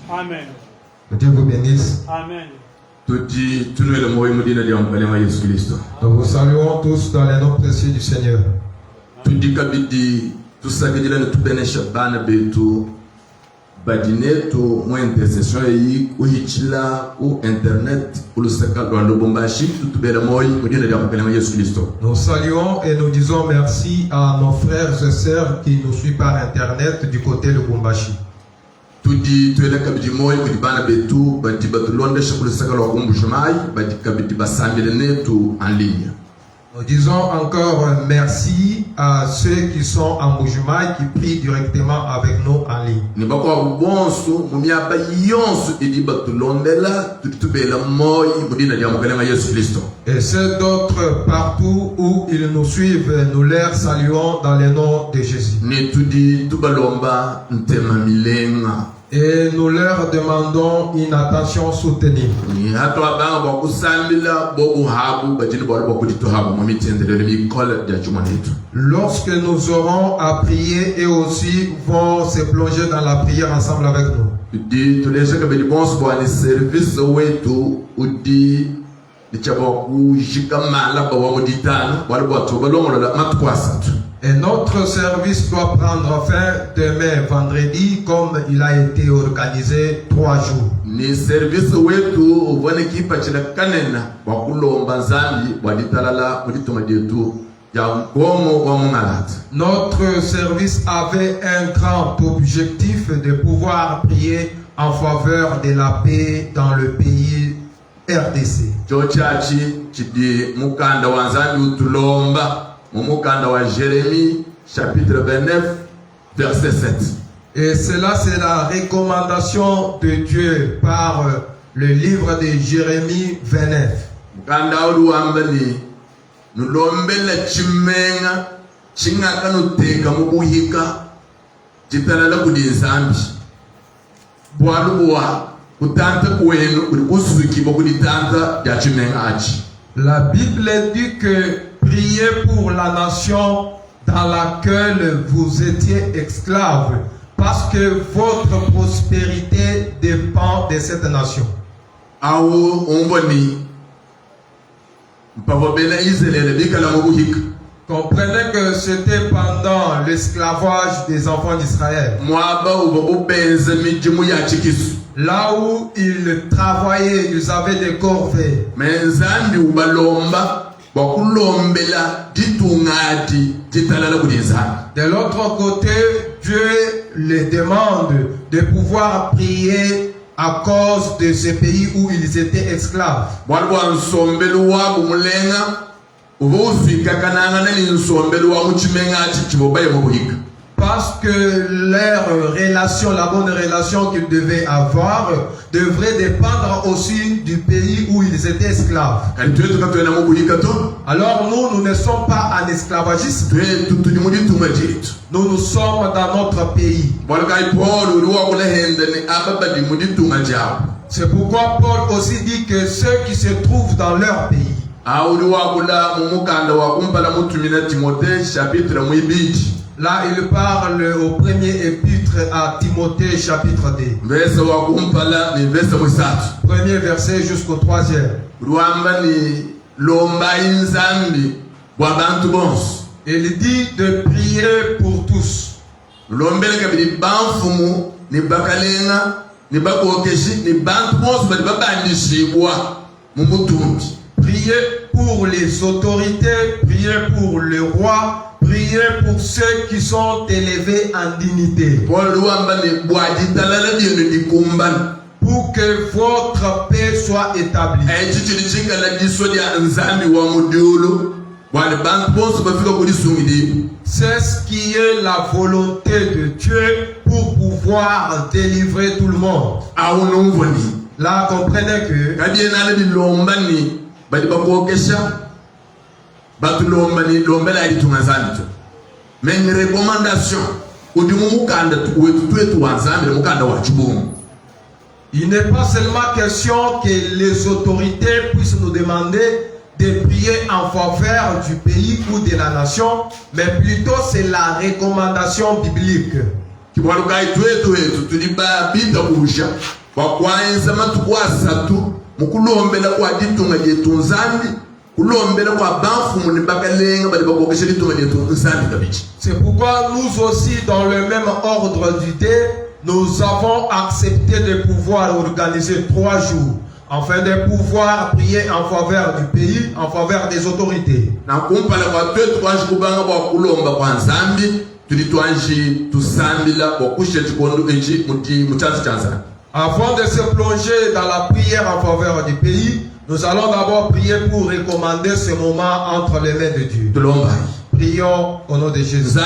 Amen. Que Dieu vous bénisse. Amen. Nous vous saluons tous dans les noms précieux du Seigneur. Badineto mo intercession yi ko hitila ou internet pour le sakal dans le bombashi tout bela moy ko dina da ko Jésus Christ. Nous saluons et nous disons merci à nos frères et sœurs qui nous suivent par internet du côté de Lubumbashi. Tudi tuela kabidi moy ko dibana betu badi batulonde shakul sakal wa kumbushamai badi kabidi basambele netu en ligne. Nous disons encore merci à ceux qui sont en Mbujimayi qui prient directement avec nous en ligne. Et ceux d'autres partout où ils nous suivent, nous leur saluons dans le nom de Jésus. Et nous leur demandons une attention soutenue. Lorsque nous aurons à prier, et aussi vont se plonger dans la prière ensemble avec nous. Et notre service doit prendre fin demain vendredi comme il a été organisé 3 jours. Notre service avait un grand objectif de pouvoir prier en faveur de la paix dans le pays RDC. Jérémie chapitre 29 verset 7. Et cela c'est la recommandation de Dieu par le livre de Jérémie 29. La Bible dit que priez pour la nation dans laquelle vous étiez esclaves, parce que votre prospérité dépend de cette nation. Comprenez que c'était pendant l'esclavage des enfants d'Israël. Là où ils travaillaient, ils avaient des corvées. De l'autre côté, Dieu les demande de pouvoir prier à cause de ce pays où ils étaient esclaves. Parce que leur relation, la bonne relation qu'ils devaient avoir, devrait dépendre aussi du pays où ils étaient esclaves. Alors nous ne sommes pas en esclavagisme. Nous sommes dans notre pays. C'est pourquoi Paul aussi dit que ceux qui se trouvent dans leur pays. Là, il parle au premier épître à Timothée, chapitre 2. Premier verset jusqu'au 3e. Il dit de prier pour tous. Priez pour les autorités, priez pour le roi. Priez pour ceux qui sont élevés en dignité. Pour que votre paix soit établie. C'est ce qui est la volonté de Dieu pour pouvoir délivrer tout le monde. Là, comprenez que mais une recommandation il n'est pas seulement question que les autorités puissent nous demander de prier en faveur du pays ou de la nation, mais plutôt c'est la recommandation biblique. kibwalukai twetu tuliba bita kusha wakwanza matuku asatu mukulombela kwa ditunga lyetu nzambi kulombela kwa banfu munibakalenga bali bakokesha ditunga lyetu nzambi kabichi. C'est pourquoi nous aussi dans le même ordre d'idées nous avons accepté de pouvoir organiser 3 jours afin de pouvoir prier en faveur du pays, en faveur des autorités. Na kumpala kwa twetu kwanji kubanga kwa kulomba kwa nzambi tulitwanji tusambila kwa kushe chikondo enji muchazi chanza. Avant de se plonger dans la prière en faveur du pays, nous allons d'abord prier pour recommander ce moment entre les mains de Dieu. Prions au nom de Jésus.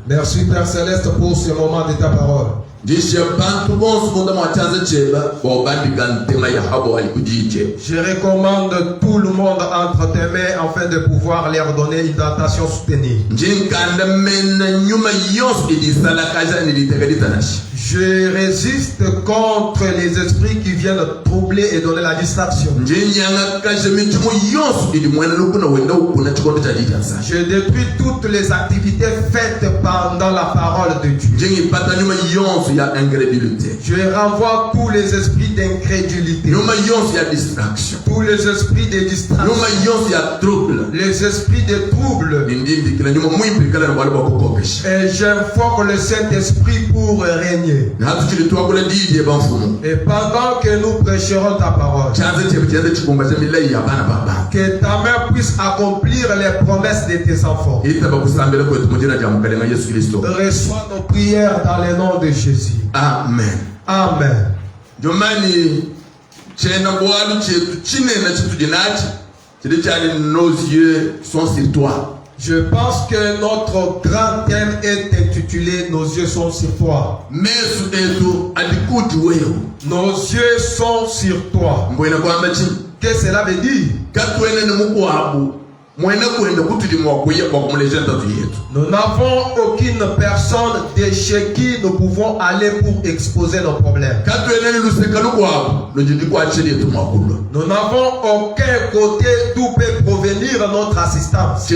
Merci Père Céleste pour ce moment de ta parole. Je recommande tout le monde entre tes mains afin de pouvoir leur donner une tentation soutenue. Je résiste contre les esprits qui viennent troubler et donner la distraction. Je détruis toutes les activités faites pendant la parole de Dieu. Je renvoie tous les esprits d'incrédulité, tous les esprits de distraction, les esprits de trouble. Et j'invoque le Saint-Esprit pour régner. Et pendant que nous prêcherons ta parole, que ta main puisse accomplir les promesses de tes enfants. Reçois nos prières dans le nom de Jésus. Amen. Amen. Nos yeux sont sur toi. Je pense que notre grand thème est intitulé Nos yeux sont sur toi. Nos yeux sont sur toi. Qu'est-ce que cela veut dire? Nous n'avons aucune personne de chez qui nous pouvons aller pour exposer nos problèmes. Nous n'avons aucun côté d'où peut provenir notre assistance.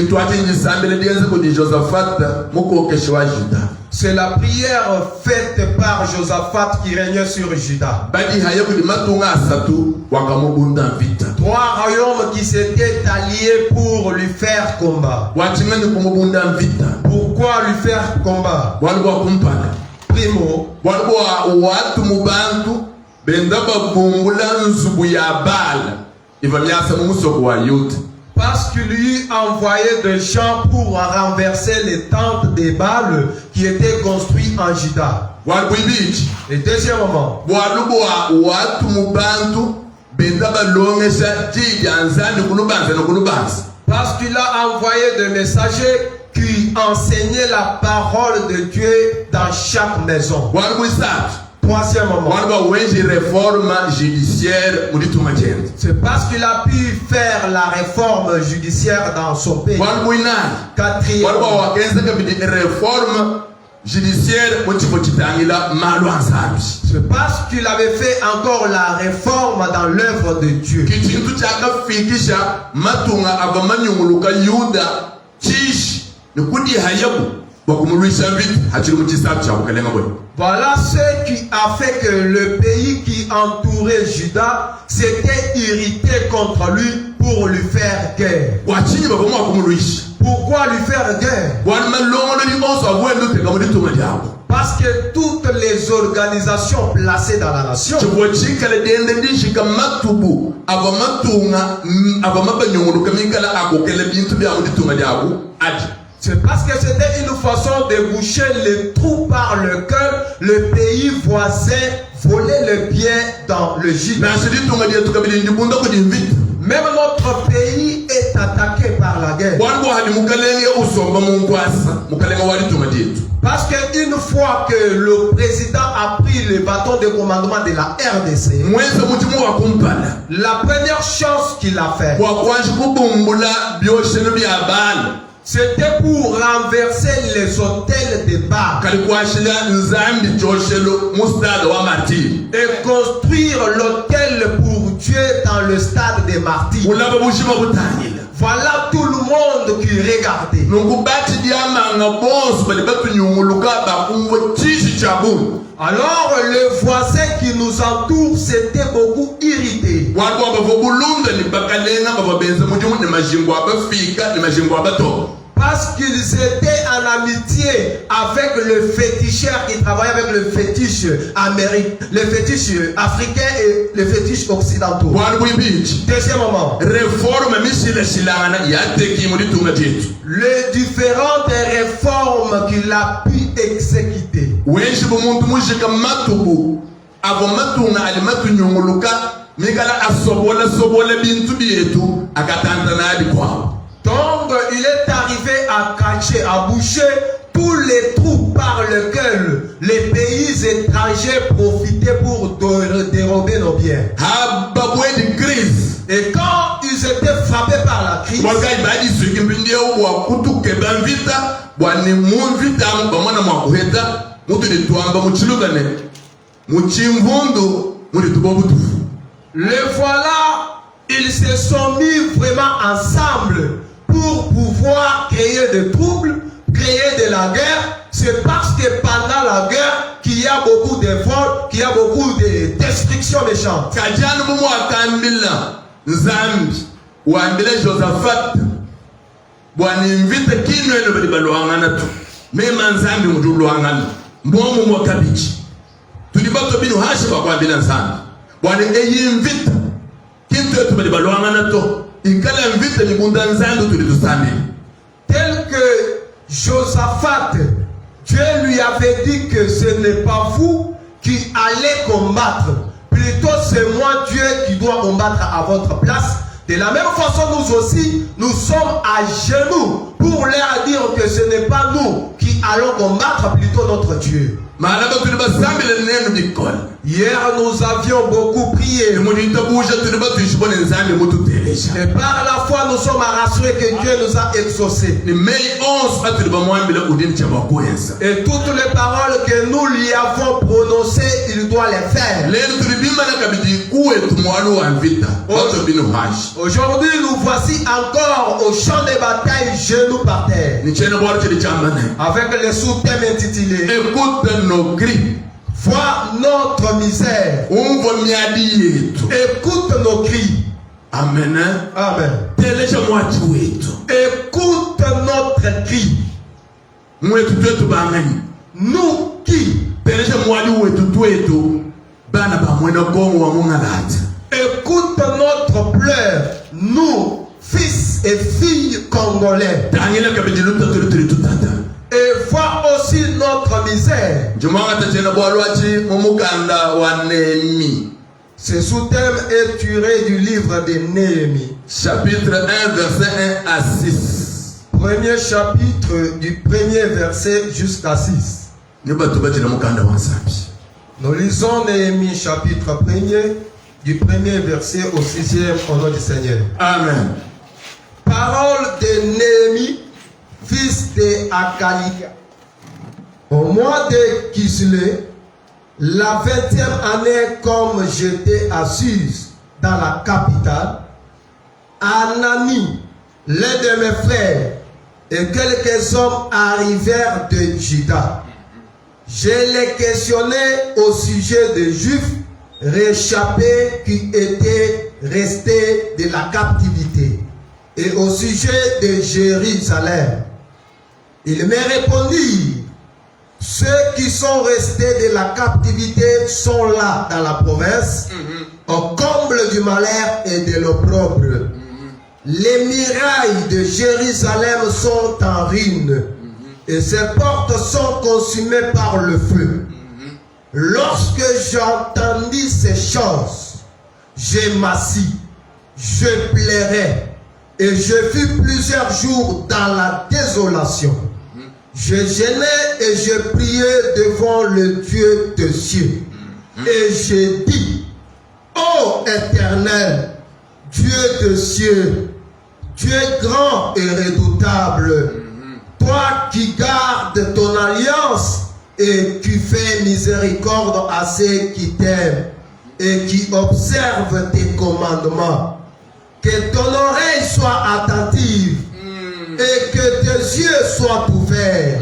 C'est la prière faite par Josaphat qui régnait sur Juda. 3 royaumes qui s'étaient alliés pour lui faire combat. Pourquoi lui faire combat? Primo, parce qu'il lui envoyait des gens pour renverser les tentes des Baals qui étaient construites en Juda. Et deuxièmement, parce qu'il a envoyé des messagers qui enseignaient la parole de Dieu dans chaque maison. Troisièmement, c'est parce qu'il a pu faire la réforme judiciaire dans son pays. Quatrièmement, c'est parce qu'il avait fait encore la réforme dans l'œuvre de Dieu. Voilà ce qui a fait que le pays qui entourait Juda s'était irrité contre lui pour lui faire guerre. Pourquoi lui faire guerre? Parce que toutes les organisations placées dans la nation, c'est parce que c'était une façon de boucher les trous par lequel le pays voisin volait le bien dans le gîte. Même notre pays est attaqué par la guerre. Parce qu'une fois que le président a pris le bâton de commandement de la RDC, la première chose qu'il a fait, c'était pour renverser les hôtels de Baal et construire l'hôtel pour Dieu dans le stade des martyrs. Voilà tout le monde qui regardait. Alors les voisins qui nous entourent s'étaient beaucoup irrités. Parce qu'ils étaient en amitié avec le féticheur qui travaillait avec le fétiche américain, le fétiche africain et le fétiche occidentaux. Deuxième moment. Les différentes réformes qu'il a pu exécuter. Donc il est arrivé à cacher, à boucher tous les trous par lesquels les pays étrangers profitaient pour dérober nos biens. Et quand ils étaient frappés par la crise, les voilà, ils se sont mis vraiment ensemble pour pouvoir créer des troubles, créer de la guerre. C'est parce que pendant la guerre qu'il y a beaucoup de vols, qu'il y a beaucoup de destructions méchantes. Tel que Josaphat, Dieu lui avait dit que ce n'est pas vous qui allez combattre, plutôt c'est moi Dieu qui dois combattre à votre place. De la même façon, nous aussi, nous sommes à genoux pour leur dire que ce n'est pas nous qui allons combattre, plutôt notre Dieu. Hier, nous avions beaucoup prié. Et par la foi, nous sommes rassurés que Dieu nous a exaucés. Et toutes les paroles que nous lui avons prononcées, il doit les faire. Aujourd'hui, nous voici encore au champ de bataille, genoux par terre. Avec le sous-thème intitulé nos cris. Vois notre misère. Écoute nos cris. Amen. Amen. Écoute notre cri. Nous qui. Écoute notre pleur. Nous, fils et filles congolais. Et vois aussi notre misère. Ce sous-thème est tiré du livre de Néhémie. Chapitre 1, verset 1 à 6. Premier chapitre du premier verset jusqu'à 6. Nous lisons Néhémie chapitre 1er du premier verset au 6e au nom du Seigneur. Amen. Parole de Néhémie, fils de Hakalia. Au mois de Kislev, la 20e année, comme j'étais assise dans la capitale, Anani, l'un de mes frères, et quelques hommes arrivèrent de Juda. Je les questionnais au sujet des Juifs réchappés qui étaient restés de la captivité et au sujet de Jérusalem. Ils me répondirent: ceux qui sont restés de la captivité sont là dans la province, au comble du malheur et de l'opprobre. Les murailles de Jérusalem sont en ruine et ses portes sont consumées par le feu. Lorsque j'entendis ces choses, je m'assis, je pleurais et je fus plusieurs jours dans la désolation. Je gênais et je priais devant le Dieu des cieux. Et j'ai dit: ô Éternel, Dieu des cieux, Dieu grand et redoutable, toi qui gardes ton alliance et qui fais miséricorde à ceux qui t'aiment et qui observent tes commandements, Que ton oreille soit attentive et que tes yeux soient ouverts.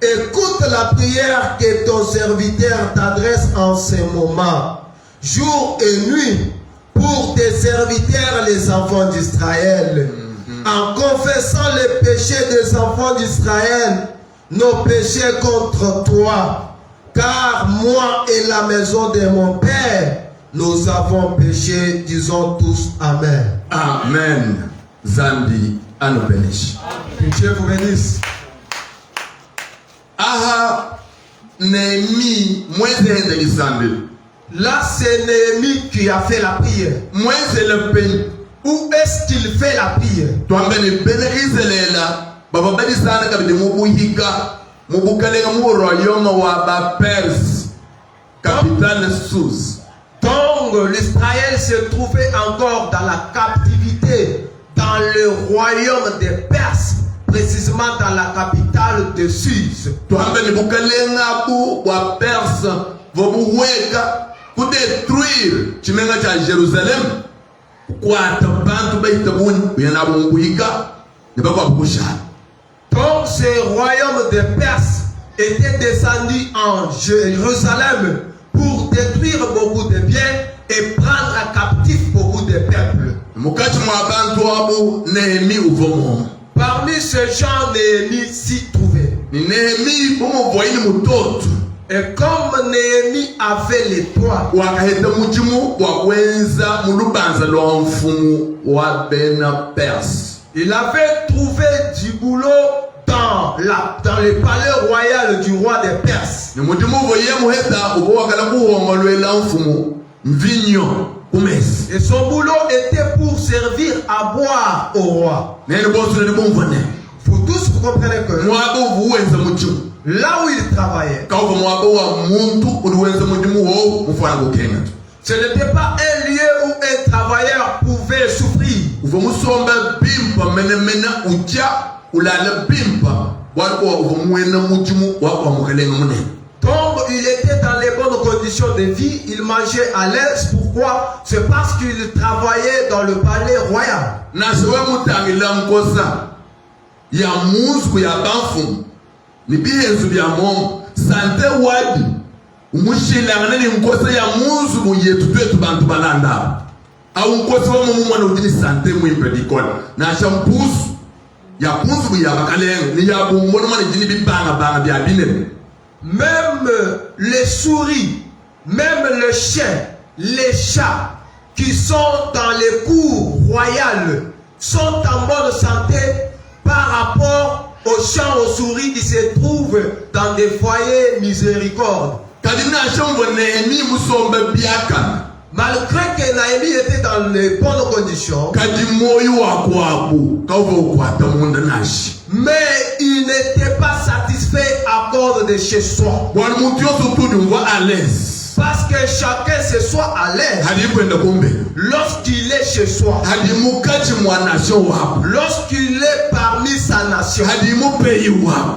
Écoute la prière que ton serviteur t'adresse en ces moments, jour et nuit, pour tes serviteurs les enfants d'Israël. En confessant les péchés des enfants d'Israël, nos péchés contre toi. Car moi et la maison de mon Père, nous avons péché, disons tous Amen. Amen. Zandi anubenish. Que Dieu vous bénisse. Aha Néhémie mweze hende Zandi. Là, c'est Néhémie qui a fait la prière. Mweze le pays. Où est-ce qu'il fait la prière? Twambeni bene Israela baba badi sana kabide mubuhika mubukalenga mu royaume wa ba Perse capitale Sous. Donc l'Israël se trouvait encore dans la captivité dans le royaume des Perses, précisément dans la capitale de Suse. Twambeni bukalenga bu wa Perse vobuweka ku détruire chimenga cha Jérusalem. Donc ce royaume des Perses était descendu en Jérusalem pour détruire beaucoup de biens et prendre à captif beaucoup de peuples. Parmi ces gens, Néhémie s'y trouvait. Et comme Néhémie avait les toits, il avait trouvé du boulot dans le palais royal du roi des Perses. Et son boulot était pour servir à boire au roi. Vous tous vous comprenez que là où il travaillait, ce n'était pas un lieu où un travailleur pouvait souffrir. Donc il était dans les bonnes conditions de vie, il mangeait à l'aise. Pourquoi? C'est parce qu'il travaillait dans le palais royal. Ni bihenzu bya mom sante wadi umushilangana ni nkosa ya munzu muyetu twetu bantu balanda au nkosa wa mumu mwana udini sante mwimpe dikola na shampusu ya punzu ya bakalenga ni ya bumbono mwana jini bibanga banga bya binene. Même les souris, même les chiens, les chats qui sont dans les cours royales sont en bonne santé par rapport aux champs, aux souris qui se trouvent dans des foyers miséricorde. Malgré que Néhémie était dans les bonnes conditions, mais il n'était pas satisfait à cause de chez soi. Parce que chacun se soit à l'aise lorsqu'il est chez soi, lorsqu'il est parmi sa nation,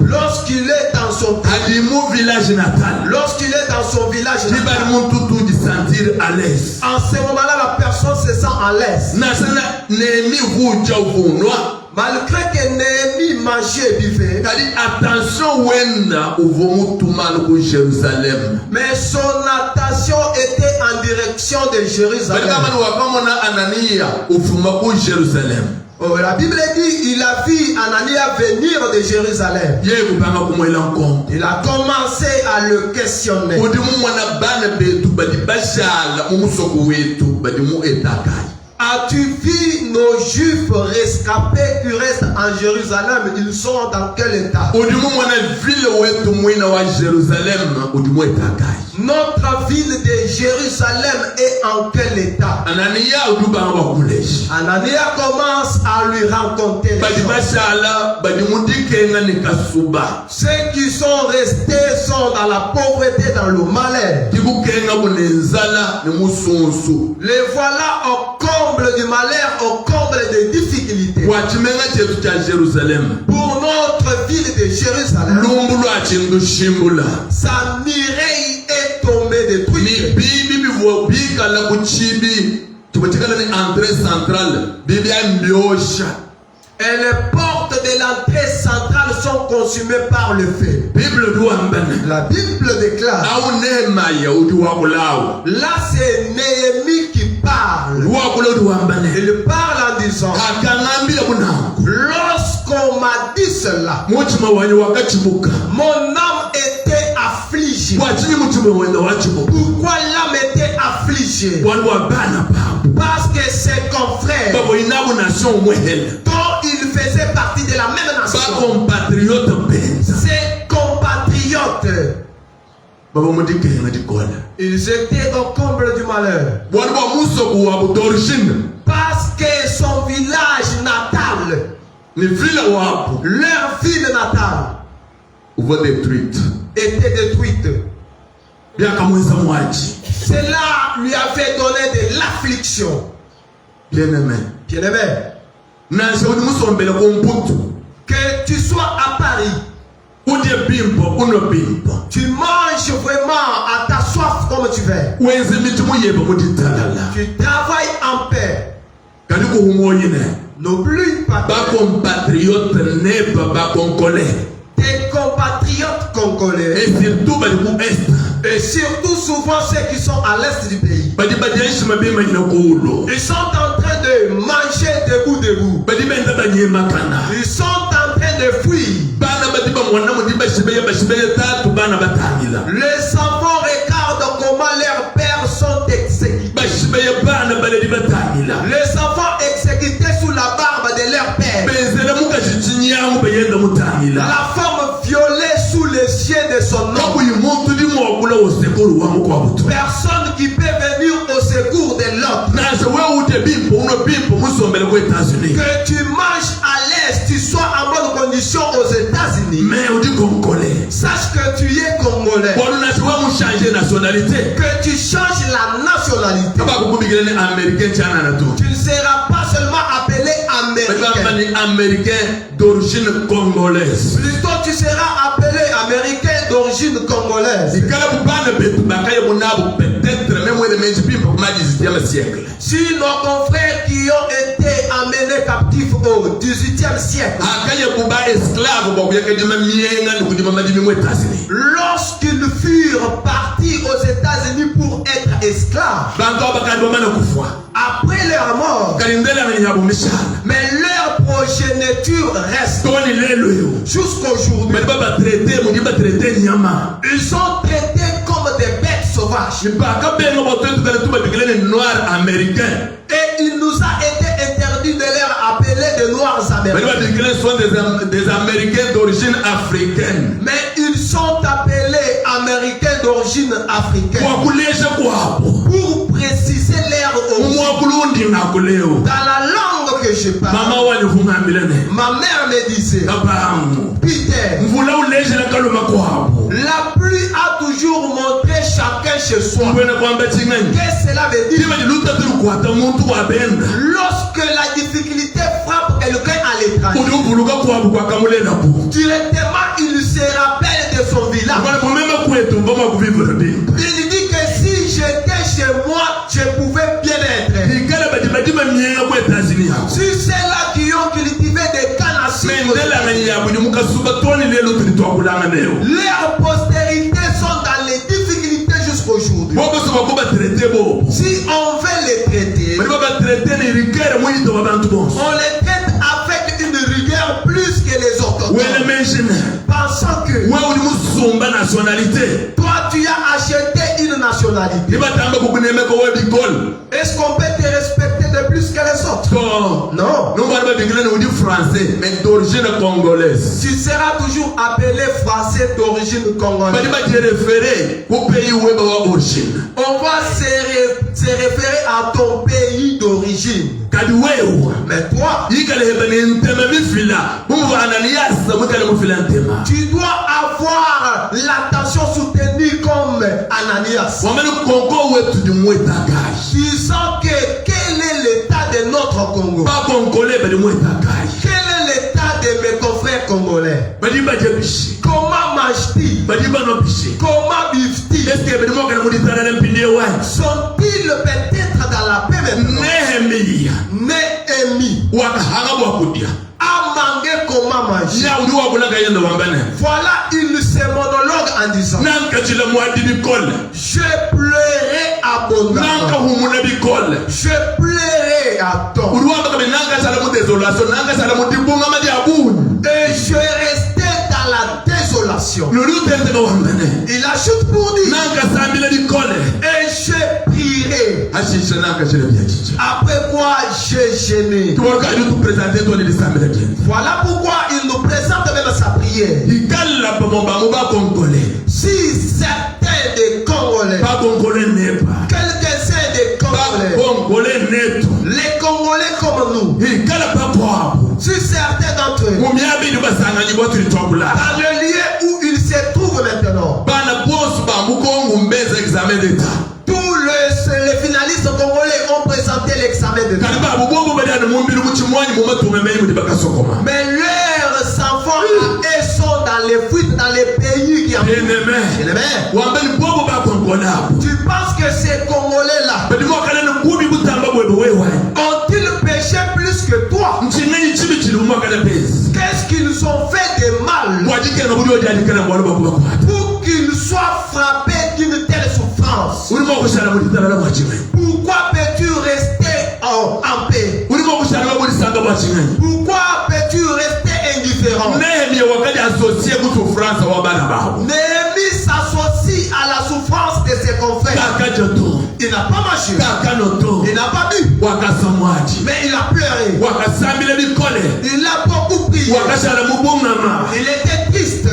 lorsqu'il est dans son village natal, lorsqu'il est dans son village natal. En ce moment-là, la personne se sent à l'aise. Malgré que Néhémie mangeait et buvait, attention Jérusalem. Mais son attention était en direction de Jérusalem. Oh, la Bible dit il a vu Anania venir de Jérusalem. Il a commencé à le questionner. As-tu vu nos Juifs rescapés qui restent en Jérusalem? Ils sont dans quel état? Notre ville de Jérusalem est en quel état? Anania commence à lui raconter les choses. Ceux qui sont restés sont dans la pauvreté, dans le malheur. Les voilà au comble du malheur, au comble des difficultés. Pour notre ville de Jérusalem, sa muraille est tombée détruite. botikala ni entrée centrale bibia mbiosha. Et les portes de l'entrée centrale sont consumées par le feu. Bible duambana. La Bible déclare. Au Nehemia udiwakulawa. Là c'est Néhémie qui parle. Duambana. Il parle en disant. Akangambia bunangu. Lorsqu'on m'a dit cela, Mutima wanyu wakachibuka. mon âme était affligée. Wachini mutima wanyu wachibuka. Pourquoi l'âme était affligée? Wanu wabana pa. Parce que ses confrères, Babo inabu nation mwehele. dont il faisait partie de la même nation, Ba compatriote benza. ses compatriotes, Babo mudike ngadikola. ils étaient au comble du malheur. Wanu ba musoku wabu d'origine. Parce que son village natal, Ni vile wabu. leur ville natale, Uva détruite. était détruite. Biaka mwenza mwaji. Cela lui avait donné de l'affliction. Bien-aimé. Bien-aimé, Nanse udi musombele kumputu. que tu sois à Paris, Udi bimpo uno bimpo. tu manges vraiment à ta soif comme tu veux. Wenze mitimu yeba muditalala. Tu travailles en paix. Kadi ko humoyine. N'oublie pas Ba compatriote ne ba congolais. tes compatriotes congolais. Et surtout ba ku est. Et surtout souvent ceux qui sont à l'est du pays. Ba di badiaishi mabema ina kulo. Ils sont en train de manger debout. Ba di benda banyema kana. Ils sont en train de fuir. Bana ba di ba mwana mu di ba shibeya tatu bana batangila. Les enfants regardent comment leurs pères sont exécutés. Ba shibeya bana ba di batangila. Les enfants exécutés sous la barbe de leur père. Benzela muka chinyanga bayenda mutangila. La femme violée sous les yeux de son homme. Kabuyi muntu di mwakula osekuru wa mukwa butu. Personne qui peut venir au secours de l'autre. Nanse we ude bimpo uno bimpo musombele ko États-Unis. Que tu manges à l'est, tu sois en bonne condition aux États-Unis. Mais udi congolais. Sache que tu es congolais. Wanu nasi we mu changer nationalité. Que tu changes la nationalité. Kaba kubigile ni américain chana na tu. Tu ne seras pas seulement appelé américain. Ni américain d'origine congolaise. Plutôt tu seras appelé américain d'origine congolaise. Ikala bubana betu bakaye munabu peut-être même le menji bimpo kuma 18e siècle. Si nos confrères qui ont été amenés captifs au 18e siècle, Akaye buba esclave bo kuyeke dima mienga ni kudima madimi mu États-Unis. lorsqu'ils furent partis aux États-Unis pour être esclaves, Bantu bakandi bamana kufwa. après leur mort, Kalindela ni yabo mishala. mais leur progéniture reste Toni lelo yo. jusqu'aujourd'hui. Bali baba traité mu diba traité nyama. Ils sont traités comme des bêtes sauvages. Mpaka benga botetu kale tuba bigile ni noir américain. Et il nous a été interdit de leur appeler des noirs Bali américains. baba bigile sont des américains d'origine africaine. Mais ils sont appelés américains d'origine africaine. Kwa kulesha kwabo. Pour préciser leur origine. Umwakulundi nakuleo. Dans la langue que je parle, Mama wali fungambilene. ma mère me disait, Kabangu. Peter, Mvula ulesha na kaloma kwabo. la pluie a toujours montré chacun chez soi. Kwena kwamba chingani. Qu'est-ce que cela veut dire? Tiba diluta turukwata muntu wabenda. Lorsque la difficulté frappe quelqu'un à l'étranger, Udi upuluka kwabo kwa kamulela bu. directement il se rappelle de son village. Kwa kumema kwetu mboma kuvivre bimba. Il dit que si j'étais chez moi, je pouvais bien être. Ikala badibadima mienga kwa États-Unis yako. Si ceux-là qui ont cultivé des cannes à sucre, Mendela ngani yabu ni mukasuba toni lelo tulitwakulanga leo. leur postérité sont dans les difficultés jusqu'aujourd'hui. Boko soba kuba traité bo. Si on veut les traiter, Bali baba traité ni rikere mwito babantu bonso. on les traite avec une rigueur plus que les autochtones. Wele mention. Pensant que Wewe uli musumba nationalité. toi tu as acheté une nationalité. Ibatamba kukunemeka wewe bikol. Est-ce qu'on peut te respecter de plus que les autres? So, Non. nous allons dire que nous français, mais d'origine congolaise. Tu seras toujours appelé français d'origine congolaise. Bali ba te référer au pays où est votre origine. On va se référer à ton pays d'origine. Kadi wewe. Mais toi, Ikale hebani ntema mifila. Mungu analiasa mukale mufila ntema. tu dois avoir l'attention soutenue comme Ananias. Wamene kongo wetu di mweta gaji. Tu sens que quel est l'état de notre Congo? Ba congolais bali mweta gaji. Quel est l'état de mes confrères congolais? Bali ba jebishi. Comment mange-t-il? Bali ba no bishi. Comment vivent-ils? dit? Sont-ils peut-être dans la paix maintenant? Néhémie a mangé comment manger. Voilà, il se monologue en disant: je pleurais abondamment, je pleurais à tort, et je restais dans la désolation. Il ajoute pour dire: et je prierai. Après quoi j'ai gêné. Voilà pourquoi il nous présente même sa prière. Si certains des Congolais, quelques-uns des Congolais, les Congolais comme nous, si certains d'entre eux, dans le lieu où ils se trouvent maintenant, tous les finalistes congolais ont présenté l'examen de temps. Mais leurs enfants sont dans les fuites, dans les pays qui ont. Tu penses que ces Congolais-là ont-ils péché plus que toi? Qu'est-ce qu'ils ont fait de mal pour qu'ils soient frappés d'une telle souffrance? Pourquoi peux-tu rester en paix? Pourquoi peux-tu rester indifférent? Néhémie s'associe à la souffrance de ses confrères. Il n'a pas marché, il n'a pas bu, mais il a pleuré, il a beaucoup prié, il était triste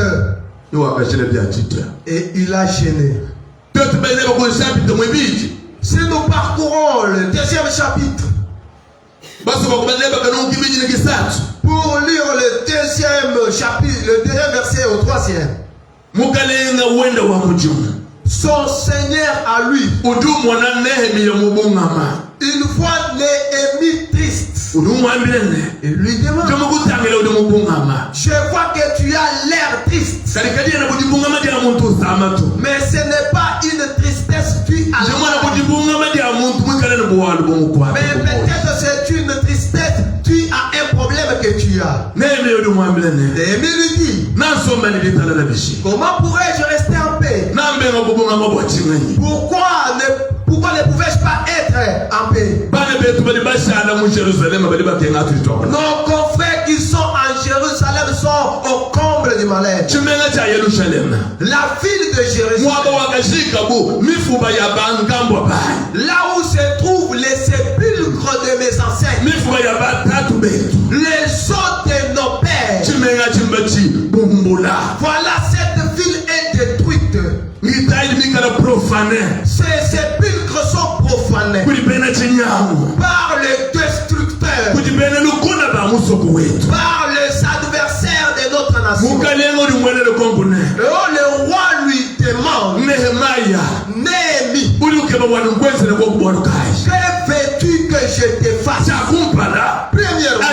et il a gêné. Si nous parcourons le deuxième chapitre, pour lire le deuxième chapitre, le deuxième verset au troisième, son Seigneur à lui, une fois Néhémie triste, et lui demande: je vois que tu as l'air triste, mais ce n'est pas une tristesse due à mais peut-être c'est une tristesse due à un problème que tu as. Néhémie lui dit: comment pourrais-je rester en paix? Pourquoi ne pouvais-je pas être en paix? Nos confrères qui sont en Jérusalem sont au comble du malheur. La ville de Jérusalem, là où se trouvent les sépulcres de mes ancêtres, les os de nos pères, voilà, cette ville est détruite. Ces sépulcres sont profanés par les destructeurs, par les adversaires de notre nation. Et le roi lui demande: Néhémie, que veux-tu que je te fasse? Premièrement,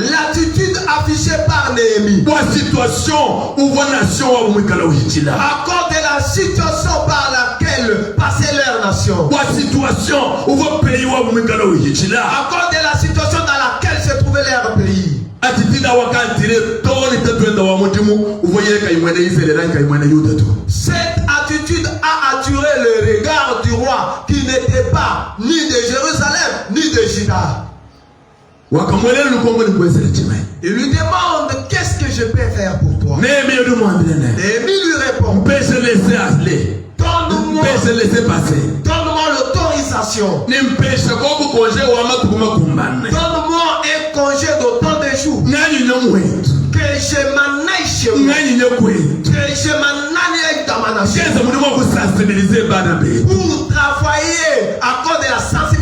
l'attitude affichée par Néhémie à cause de la situation par laquelle passait leur nation, à cause de la situation dans laquelle se trouvait leur pays. Cette attitude a attiré le regard du roi qui n'était pas ni de Jérusalem ni de Juda. Il lui demande: qu'est-ce que je peux faire pour toi? Néhémie lui répond: donne-moi l'autorisation. Donne-moi un congé d'autant de jours. Que je m'en aille chez moi. Que je m'en aille dans ma nation. Pour travailler à cause de la sensibilisation.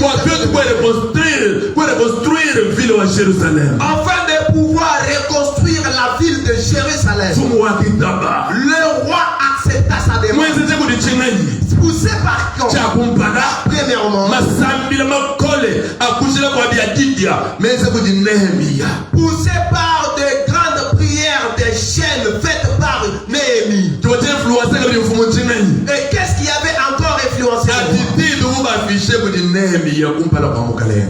Afin de pouvoir reconstruire la ville de Jérusalem. Le roi accepta sa demande. Poussé par quoi? Premièrement, poussé par de grandes prières, des chaînes faites par Néhémie. Et qu'est-ce qui avait encore influencé?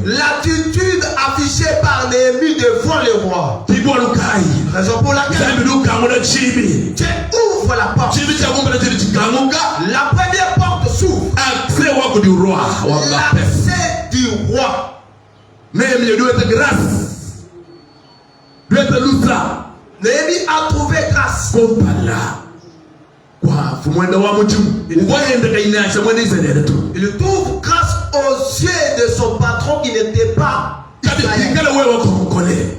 L'attitude affichée par Néhémie devant le roi. Raison pour laquelle tu ouvres la porte. La première porte s'ouvre. L'accès du roi. Néhémie a trouvé grâce. Il trouve grâce aux yeux de son patron qui n'était pas israélien.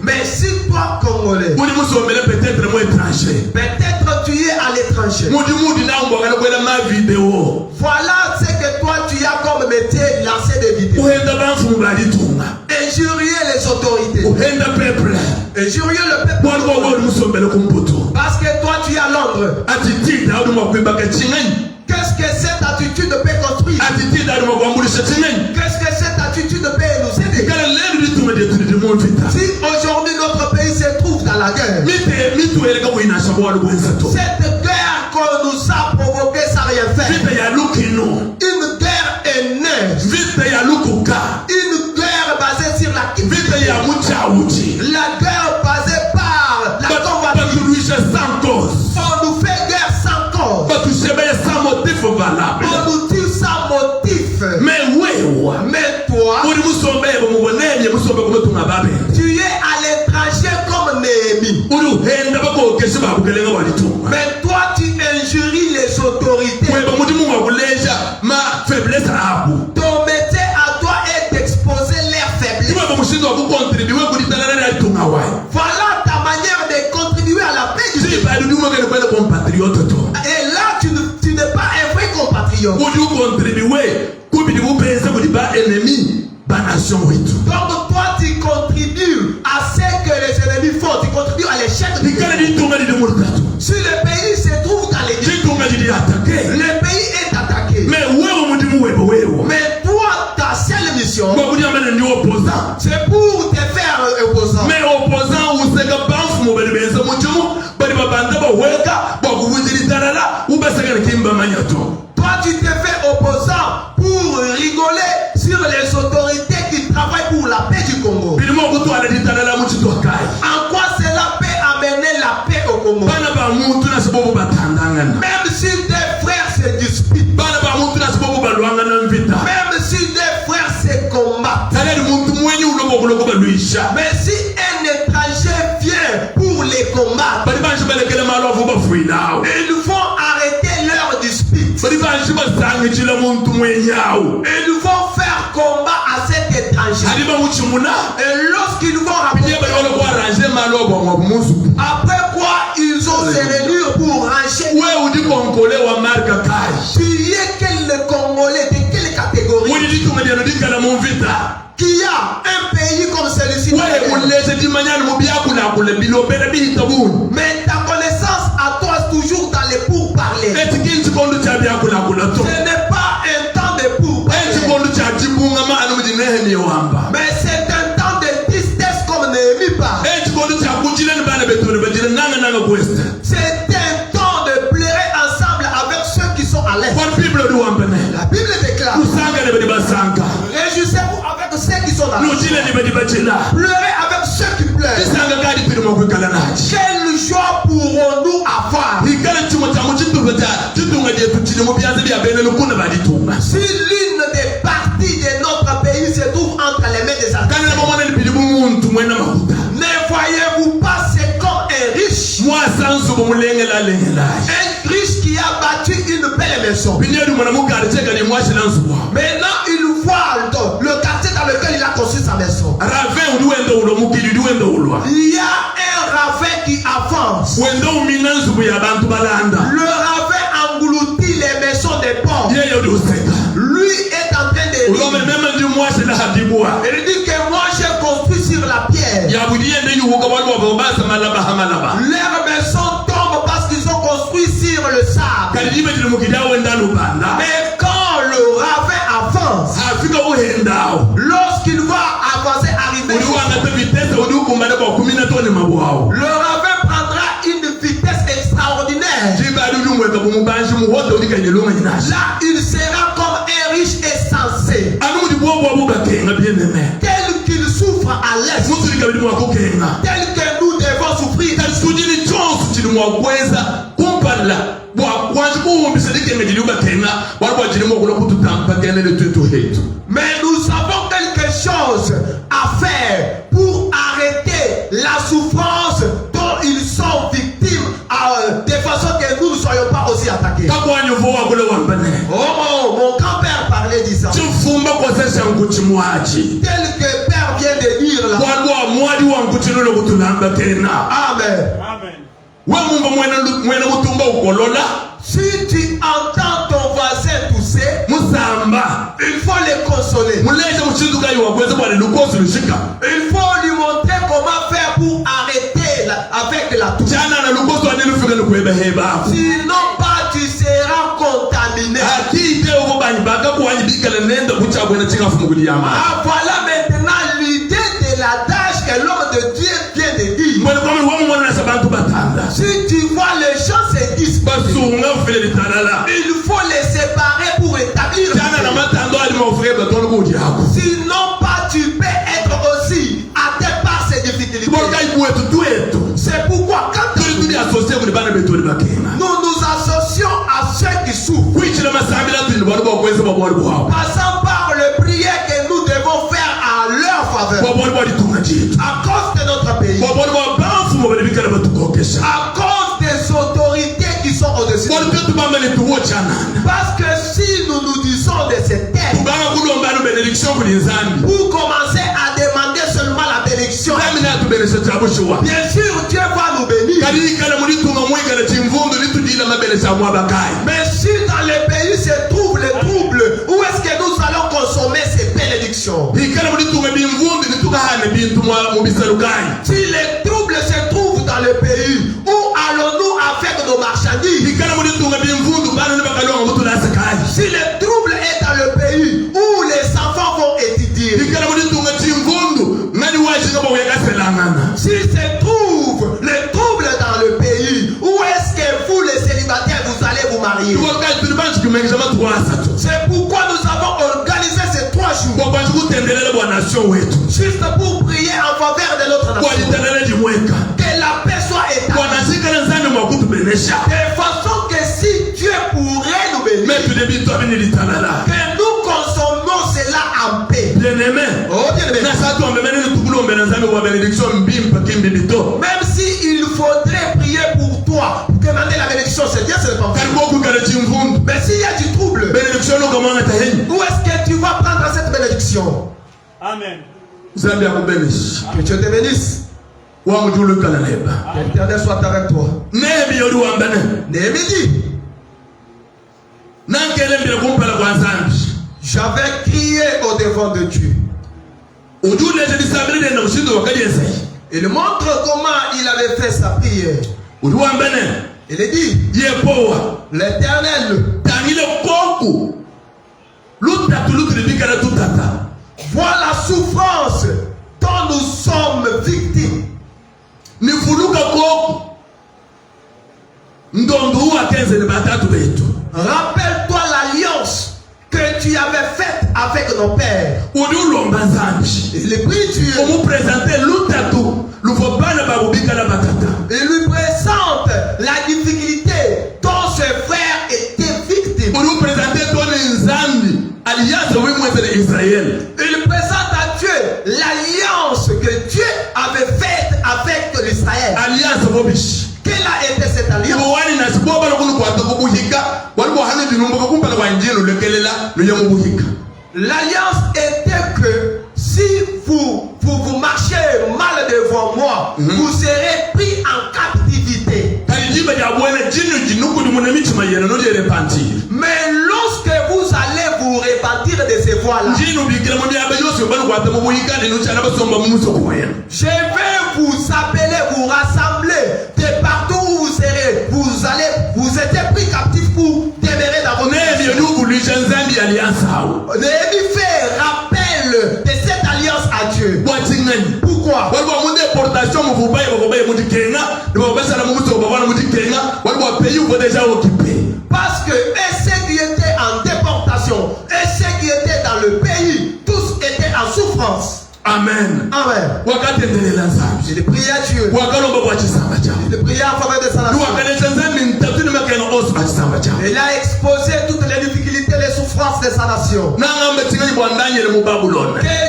Mais si toi, Congolais, peut-être tu es à l'étranger. Voilà ce que toi tu as comme métier, lancer des vidéos. Injurier les autorités. Injurier le peuple. Parce que toi tu es à Londres. Qu'est-ce que cette attitude peut construire? Qu'est-ce que cette attitude peut nous aider? Si aujourd'hui notre pays se trouve dans la guerre, cette guerre qu'on nous a provoquée sans rien faire, une guerre haineuse, une guerre basée sur la guerre basée par la convoitise. On nous fait guerre sans cause. On nous tue sans motif. Mais toi, tu es à l'étranger comme Néhémie. Mais toi, tu injuries les autorités. Ton métier à toi est d'exposer leurs faiblesses. Voilà ta manière de contribuer à la paix du pays. Et là, tu n'es pas un vrai compatriote. Donc toi, tu contribues à ce que les ennemis font. Tu contribues à l'échec du pays. Si le pays se trouve dans les difficultés, le pays est attaqué. Mais toi, ta seule mission, c'est pour te faire opposant. Mais opposant, toi, tu te fais opposant pour rigoler sur les autorités qui travaillent pour la paix du Congo. En quoi cela peut amener la paix au Congo? Même si des frères se disputent, même si des frères se combattent, mais si un étranger vient pour les combattre, ils vont arrêter leur dispute. Ils vont faire combat à cet étranger. Et lorsqu'ils vont après quoi ils ont se réunir pour ranger. Tu es quel Congolais, de quelle catégorie? Qui a un pays comme celui-ci? Mais ta connaissance à toi toujours dans les pourparlers. Ce n'est pas un temps de pourparlers. Mais c'est un temps de tristesse comme Néhémie parle. C'est un temps de pleurer ensemble avec ceux qui sont à l'est. La Bible déclare: réjouissez-vous avec ceux qui sont à l'est. Pleurez avec ceux qui pleurent. Quelle joie pourrons-nous avoir si l'une des parties de notre pays se trouve entre les mains des adversaires? Ne voyez-vous pas c'est comme un riche? Un riche qui a bâti une belle maison. Maintenant il voit le quartier dans lequel il a construit sa maison. Il y a un ravin qui avance. Le ravin engloutit les maisons des pauvres. Lui est en train de dire: il dit que moi j'ai construit sur la pierre. Leurs maisons tombent parce qu'ils ont construit sur le sable. Mais quand le ravin avance, lorsqu'il va avancer, arriver, le ravin prendra une vitesse extraordinaire. Là, il sera comme un riche et sensé. Tel qu'il souffre à l'est. Tel que nous devons souffrir. Mais nous avons quelque chose à faire pour arrêter la souffrance dont ils sont victimes de façon que nous ne soyons pas aussi attaqués. Oh, mon grand-père parlait de ça. Tel que Père vient de dire là. Amen. Si tu entends ton voisin tousser, il faut le consoler. Il faut lui montrer comment faire pour arrêter avec la touche. Sinon, pas tu seras contaminé. Voilà maintenant l'idée de l'adage que l'homme de Dieu vient de dire. Si tu vois les gens se disputer, il faut les séparer pour établir. Sinon, pas tu peux être aussi atteint par ces difficultés. C'est pourquoi quand nous nous associons à ceux qui souffrent, passant par le prière que nous devons faire à leur faveur, à cause de notre pays, à cause des autorités qui sont au-dessus. Parce que si nous nous disons de cette terre, pour commencer à demander seulement la bénédiction, bien sûr Dieu va nous bénir. Mais si dans les pays se trouvent les troubles, où est-ce que nous allons consommer ces bénédictions? Si les troubles se trouvent dans le pays, où allons-nous avec nos marchandises? Si le trouble est dans le pays, où les enfants vont étudier? Si se trouve le trouble dans le pays, où est-ce que vous les célibataires vous allez vous marier? C'est pourquoi nous avons organisé ces 3 jours, juste pour prier en faveur de notre nation, que la paix soit établie, de façon que si Dieu pourrait nous bénir, que nous consommons cela en paix. Oh, même si il faudrait prier pour toi, pour demander la bénédiction, c'est Dieu, c'est pas vrai. Mais s'il y a du trouble, où est-ce que tu vas prendre cette bénédiction? Amen. Que Dieu te bénisse. Que l'Éternel soit avec toi. Néhémie dit, j'avais crié au devant de Dieu. Il montre comment il avait fait sa prière. Il dit, l'Éternel, vois la souffrance dont nous sommes victimes. Rappelle-toi l'alliance que tu avais faite avec nos pères. Il est pris Dieu. Il lui présente la difficulté dont ses frères étaient victimes. Il présente à Dieu l'alliance que Dieu avait faite avec l'Israël. Quelle a été cette alliance? L'alliance était que si vous marchez mal devant moi, vous serez pris en captivité. Mais lorsque vous allez vous repentir de ces voies-là, je vais vous appeler, vous rassembler de partout où vous serez. Vous êtes pris captifs pour demeurer dans votre Néhémie fait rappel de cette alliance à Dieu. Pourquoi? le pays où déjà occupé. Parce que et ceux qui étaient en déportation, et ceux qui étaient dans le pays, tous étaient en souffrance. Amen. Amen. Il Il priait à Dieu. Il priait en faveur de sa nation. Il a exposé toutes les difficultés, les souffrances de sa nation. Que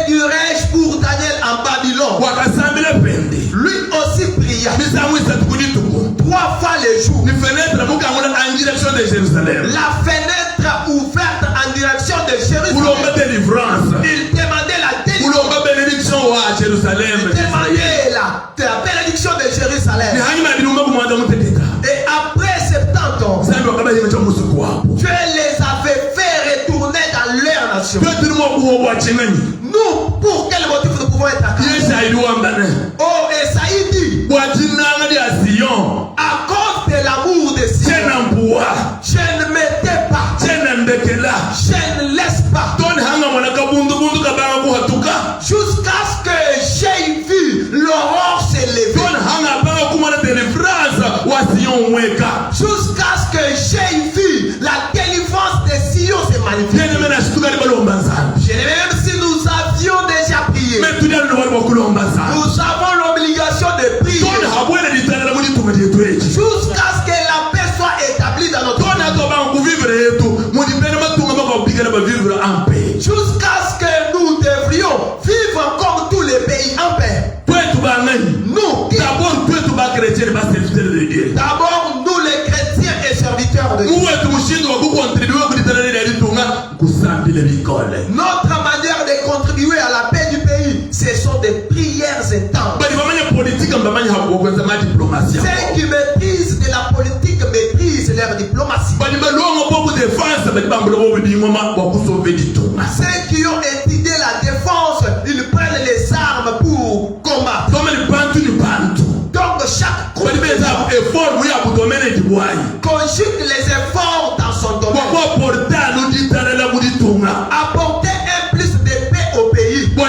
dirais-je pour Daniel en Babylone? Lui aussi pria 3 fois le jour. La fenêtre ouverte en direction de Jérusalem. Il demandait la délivrance. Il demandait la bénédiction de Jérusalem. Et après 70 ans, Dieu les avait fait retourner dans leur nation. Nous, pour quel motif nous pouvons être accusés? Oh, Esaïe dit, à cause de l'amour de Sion, je ne m'étais pas, je ne laisse pas, jusqu'à ce que j'ai vu l'aurore s'élever, jusqu'à ce que j'ai vu la délivrance de Sion se manifester. Même si nous avions déjà prié, nous avons l'obligation de prier jusqu'à ce que la paix soit établie dans notre pays. Jusqu'à ce que nous devrions vivre comme tous les pays en paix. Nous, d'abord nous les chrétiens et serviteurs de Dieu. Notre manière de contribuer à la paix du pays, ce sont des prières intenses. Ceux qui maîtrisent de la politique maîtrisent leur diplomatie. Ceux qui ont étudié la défense, ils prennent les armes pour combattre. Donc chaque groupe conjugue les efforts dans son domaine. Apporter un plus de paix au pays. Pour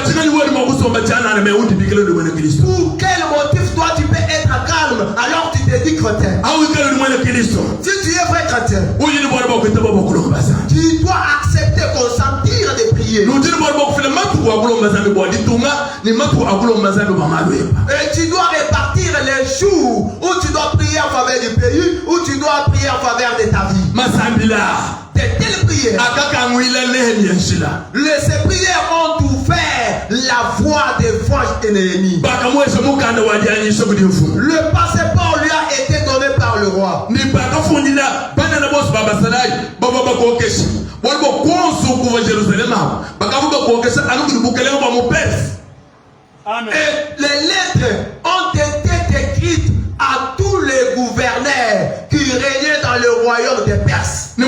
quel motif toi tu peux être calme alors tu te dis chrétien? Si tu es vrai chrétien, tu dois accepter, consentir de prier. Et tu dois répartir les jours où tu dois prier en faveur du pays, où tu dois prier en faveur de ta vie. De telles prières, ces prières ont ouvert la voie des voies ennemies. Le passeport lui a été donné par le roi. Amen. Et les lettres ont été écrites à tous les gouverneurs qui régnaient dans le royaume des Perses. Et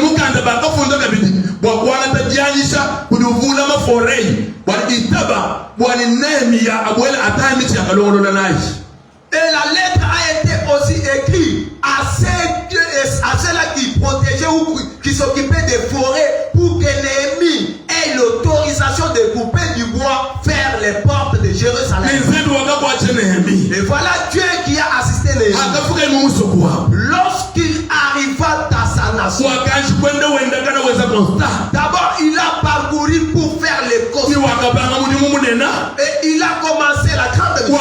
la lettre a été aussi écrite à ceux-là qui protégeaient ou qui s'occupaient des forêts pour que l'ennemi ait l'autorisation de couper du bois vers les portes de Jérusalem. Et voilà Dieu qui a assisté Néhémie. Lorsqu'il arriva dans sa nation, d'abord il a parcouru pour faire les causes. Et il a commencé la grande mission.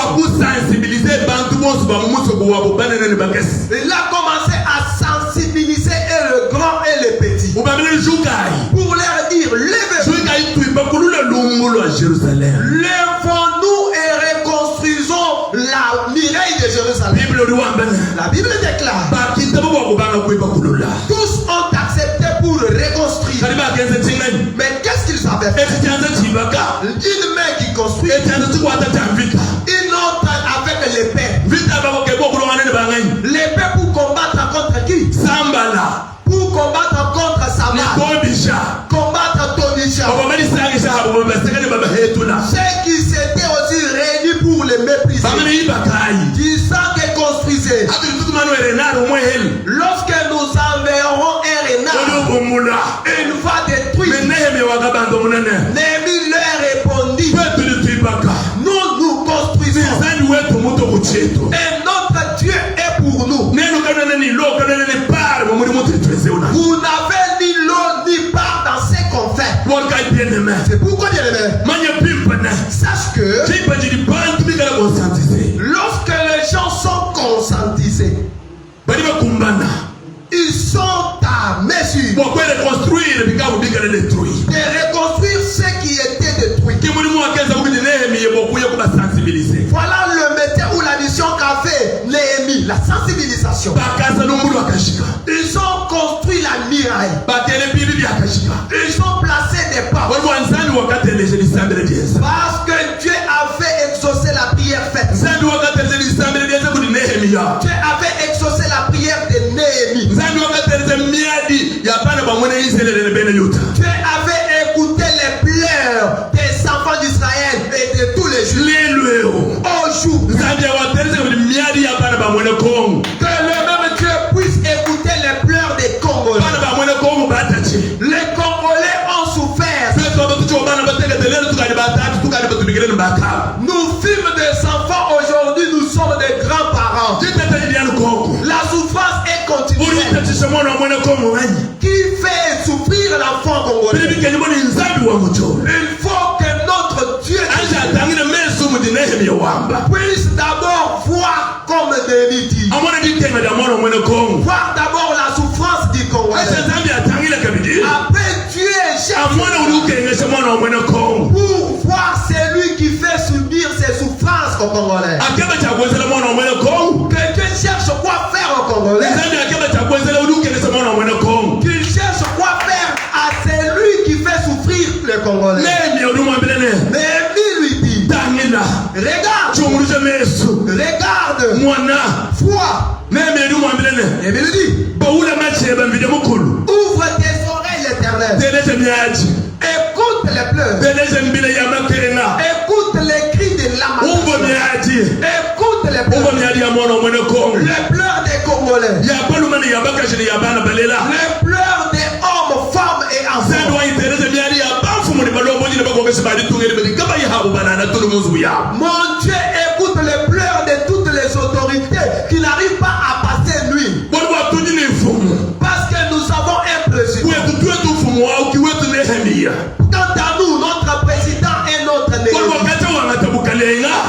Il a commencé à sensibiliser et le grand et le petit. Pour leur dire, levez-vous. Levons-nous et reconstruisons la muraille de Jérusalem. La Bible déclare, tous ont accepté pour reconstruire. Mais qu'est-ce qu'ils avaient fait? Une main qui construit, une autre avec l'épée. L'épée pour combattre contre qui? Pour combattre contre Samar. Combattre Tonisha. Ceux qui s'étaient aussi réunis pour les mépriser. Disant que construisez. Lorsque nous enverrons un renard, il va détruire. Néhémie leur répondit, nous construisons. Et notre Dieu est pour nous. Vous n'avez ni l'eau ni part dans ce qu'on fait. C'est pourquoi, bien-aimé, sache que lorsque les gens sont conscientisés, ils sont à mesure de reconstruire ce qui était détruit. Voilà le métier ou la mission qu'a fait Néhémie, la sensibilisation. Ils ont construit la muraille. Ils ont placé des portes. Parce que Dieu avait exaucé la prière faite. Dieu avait exaucé la prière de Néhémie. Dieu avait écouté les pleurs des enfants d'Israël et de tous les Juifs. Au jour que le même Dieu puisse écouter les pleurs des Congolais. Les Congolais ont souffert. Nous fûmes des enfants, aujourd'hui nous sommes des grands-parents. La souffrance est continuelle. Qui fait souffrir l'enfant congolais? Il faut que notre Dieu puisse d'abord voir comme David dit. Voir d'abord la souffrance du Congolais. Après Dieu cherche pour voir celui qui fait subir ses souffrances au Congolais. Que Dieu cherche quoi faire au Congolais. Qu'il cherche quoi faire à celui qui fait souffrir le Congolais. Mais lui dit, regarde, foi. Et il dit, ouvre tes oreilles l'Éternel. Écoute les pleurs. Écoute les cris de lamentation. Écoute les pleurs. Les pleurs des Congolais. Les pleurs des hommes, femmes et enfants. Mon Dieu écoute les pleurs de toutes les autorités qui n'arrivent pas à passer nuit. Parce que nous avons un président. Quant à nous, notre président est notre Néhémie.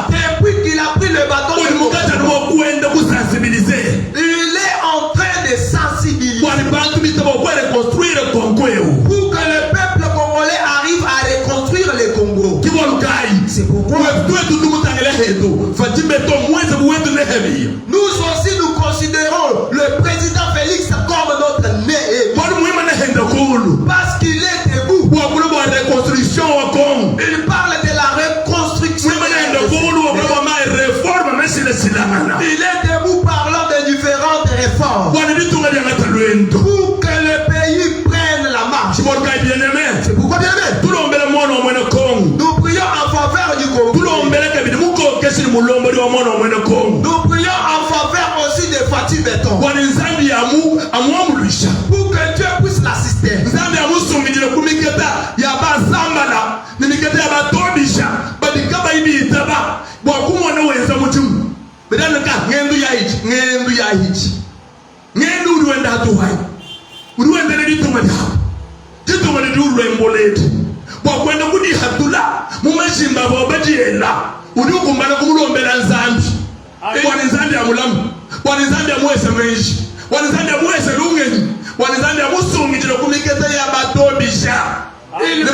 Depuis qu'il a pris le bâton, il est en train de sensibiliser pour que le peuple congolais arrive à reconstruire le Congo. C'est pourquoi nous aussi nous considérons le président Félix comme notre Néhémie. Parce qu'il est debout. Il parle de la reconstruction. Il est debout parlant de différentes réformes pour que le pays prenne la marche. C'est pourquoi, bien-aimé, nous prions en faveur du Congo. Nous prions en faveur aussi de Fatih Béton pour que Dieu puisse l'assister. Il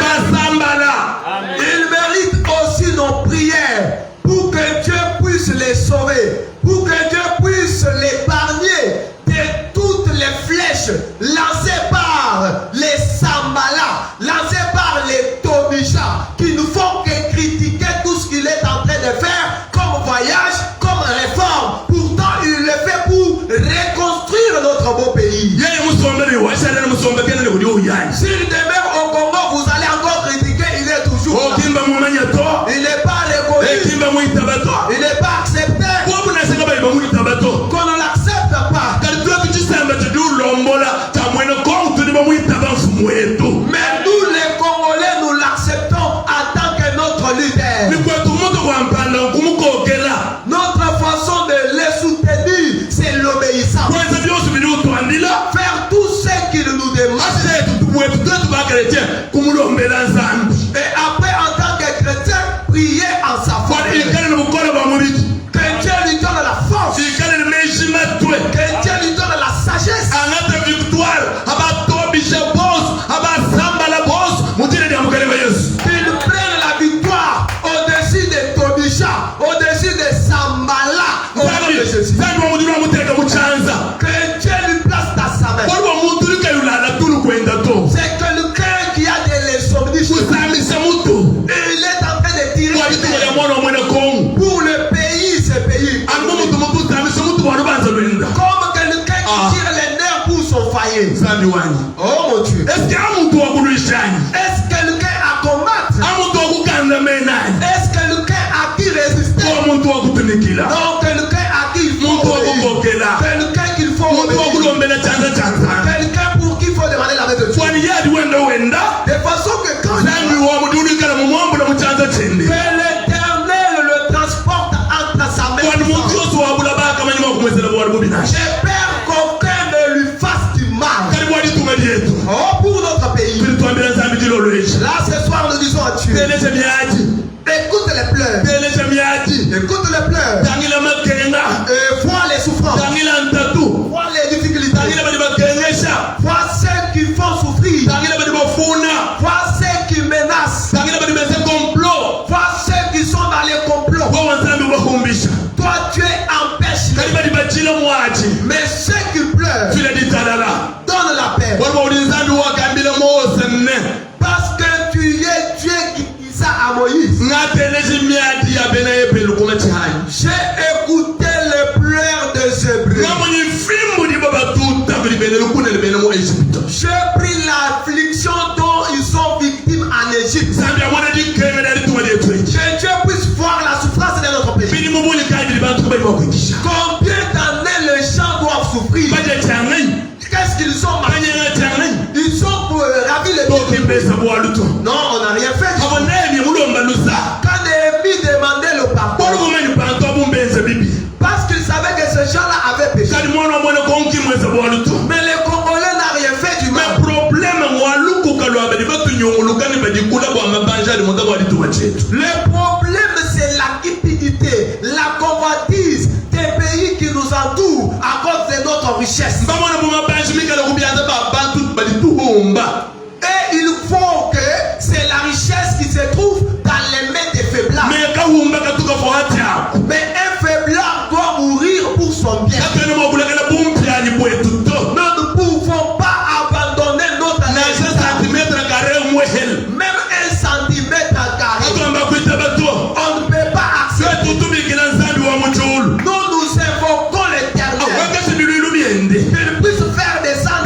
mérite aussi nos prières pour que Dieu puisse les sauver, pour que Dieu puisse l'épargner de toutes les flèches lancées par les Sambala, lancées par les Tobisha, qui ne font que critiquer tout ce qu'il est en train de faire comme voyage, comme réforme. Pourtant, il le fait pour reconstruire notre beau pays. S'il demeure au Congo, vous allez encore critiquer, il est toujours là. Il n'est pas reconnu. Il n'est pas accepté. Qu'on ne l'accepte pas. Mais nous les Congolais, nous l'acceptons en tant que notre leader. Notre façon de les soutenir, c'est l'obéissance. Faire chrétien kumulombela nzambi. Et après, en tant que chrétien, prier en sa foi. Kwani ikale n'obukola bwa mubiri. Que Dieu lui donne la force. Ikale n'emeshima twe. Que Dieu lui donne la sagesse. Angata victoire abatobisha boss abasamba la boss mutile dia mukale wa Yesu. Qu'il prenne la victoire au-dessus de Tobisha, au-dessus de Sambala, au nom de Jésus. Zandu wa muduru wa muteka muchanza. Que Dieu lui place dans sa main. Wali wa muduru kayulala tulu kwenda to. C'est quelqu'un qui a de l'insomnie. Kusamisa mutu. Il est en train de tirer Wali tuwa ya mwana wa mwana kongu. pour le pays, ce pays. Ango mutu mukusamisa mutu wa rubanza lwenda. Comme quelqu'un qui tire les nerfs pour son foyer. Zandu wani. Oh mon Dieu. Est-ce qu'il y a un mutu wa kuluishani? Est-ce quelqu'un à combattre? Un mutu wa kukanda menani? Est-ce quelqu'un à qui résister? Kwa mutu wa kutumikila. Non, quelqu'un à qui il faut Mutu wa obéir. kukokela. Quelqu'un qu'il faut Mutu wa obéir. kulombela chanza chanza. Quelqu'un pour qui il faut demander la main de Dieu. Kwani yadi wenda wenda. De façon que quand Zandu wa muduru kala mumwambu na muchanza chende. que l'Éternel le transporte entre sa main. Kwani mutu yosu wa bula baka manyuma kumwezela bwa rubinashi. J'ai peur qu'aucun ne lui fasse du mal. Karibu hadi tumelietu. Oh, pour notre pays. Tulituambia zambi jilo lwechi. Là, ce soir, nous disons à Dieu. Teleche miaji. Écoute les pleurs. Teleche miaji. Écoute les pleurs. Tangila makenga. Et vois les souffrances. Tangila ntatu. Vois les difficultés. Tangila badi bakengesha. Vois ceux qui font souffrir. Tangila badi bafuna. Vois ceux qui menacent. Tangila badi bese complot. Vois ceux qui sont dans les complots. Kwa wanzambi wakumbisha. Toi, Dieu empêche. Kali badi bachila mwaji. Mais ceux qui pleurent, Fila di talala. donne la paix. Walwa ulinzambi wakambila Mose ne. Parce que tu es Dieu qui dit ça à Moïse. Ngateleche miaji ya bena yepelu kuma chihani. J'ai écouté les pleurs de Zébré. Ngamoni fimbu di baba tuta bili bene lukune le bene mo Egypte. J'ai pris l'affliction dont ils sont victimes en Égypte. Zambi amwana di keme dali tuma di etwechi. Que Dieu puisse voir la souffrance de notre pays. Bini mubuli kaji di bantu kubali wakuikisha. Combien d'années les gens doivent souffrir? Baje changai. Qu'est-ce qu'ils ont marché? Banye changai. Ils sont pour ravir les Toki mbesa bwaluto. Non, on n'a rien fait. Abo nemi mulomba lusa. Quand Néhémie demandait le pardon, Bolu kumeni panto abumbenze bibi. parce qu'il savait que ces gens-là avaient péché. Kali mwana mwana konki mweza bwaluto. Mais les Congolais n'ont rien fait du Mais mal. problème mwaluku kalwa badi batu nyongolukani badi kula bwa mabanja ali mutaba ali tuwa chetu. Le problème, c'est la cupidité, la convoitise des pays qui nous entourent à cause de notre richesse. Mbamwana bwa mabanja mikala kubianza ba bantu badi tuhomba. Et il faut que c'est la richesse qui se trouve dans les mains des faiblards. Mais kahumba katuka fo hatia. Mais un faiblard doit mourir pour son bien. Katene mwabulakala bumpya ni bwetu to. Nous ne pouvons pas abandonner notre Na centimètre carré mwehel. même 1 centimètre carré. Atamba kwita bato. On ne peut pas accepter. Nous nous invoquons l'Éternel. Qu'il Qu'il puisse faire descendre.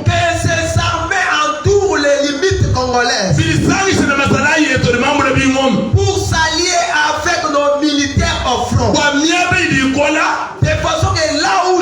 Que ses armées entourent les limites congolaises. Pour s'allier avec nos militaires au front. De façon que là où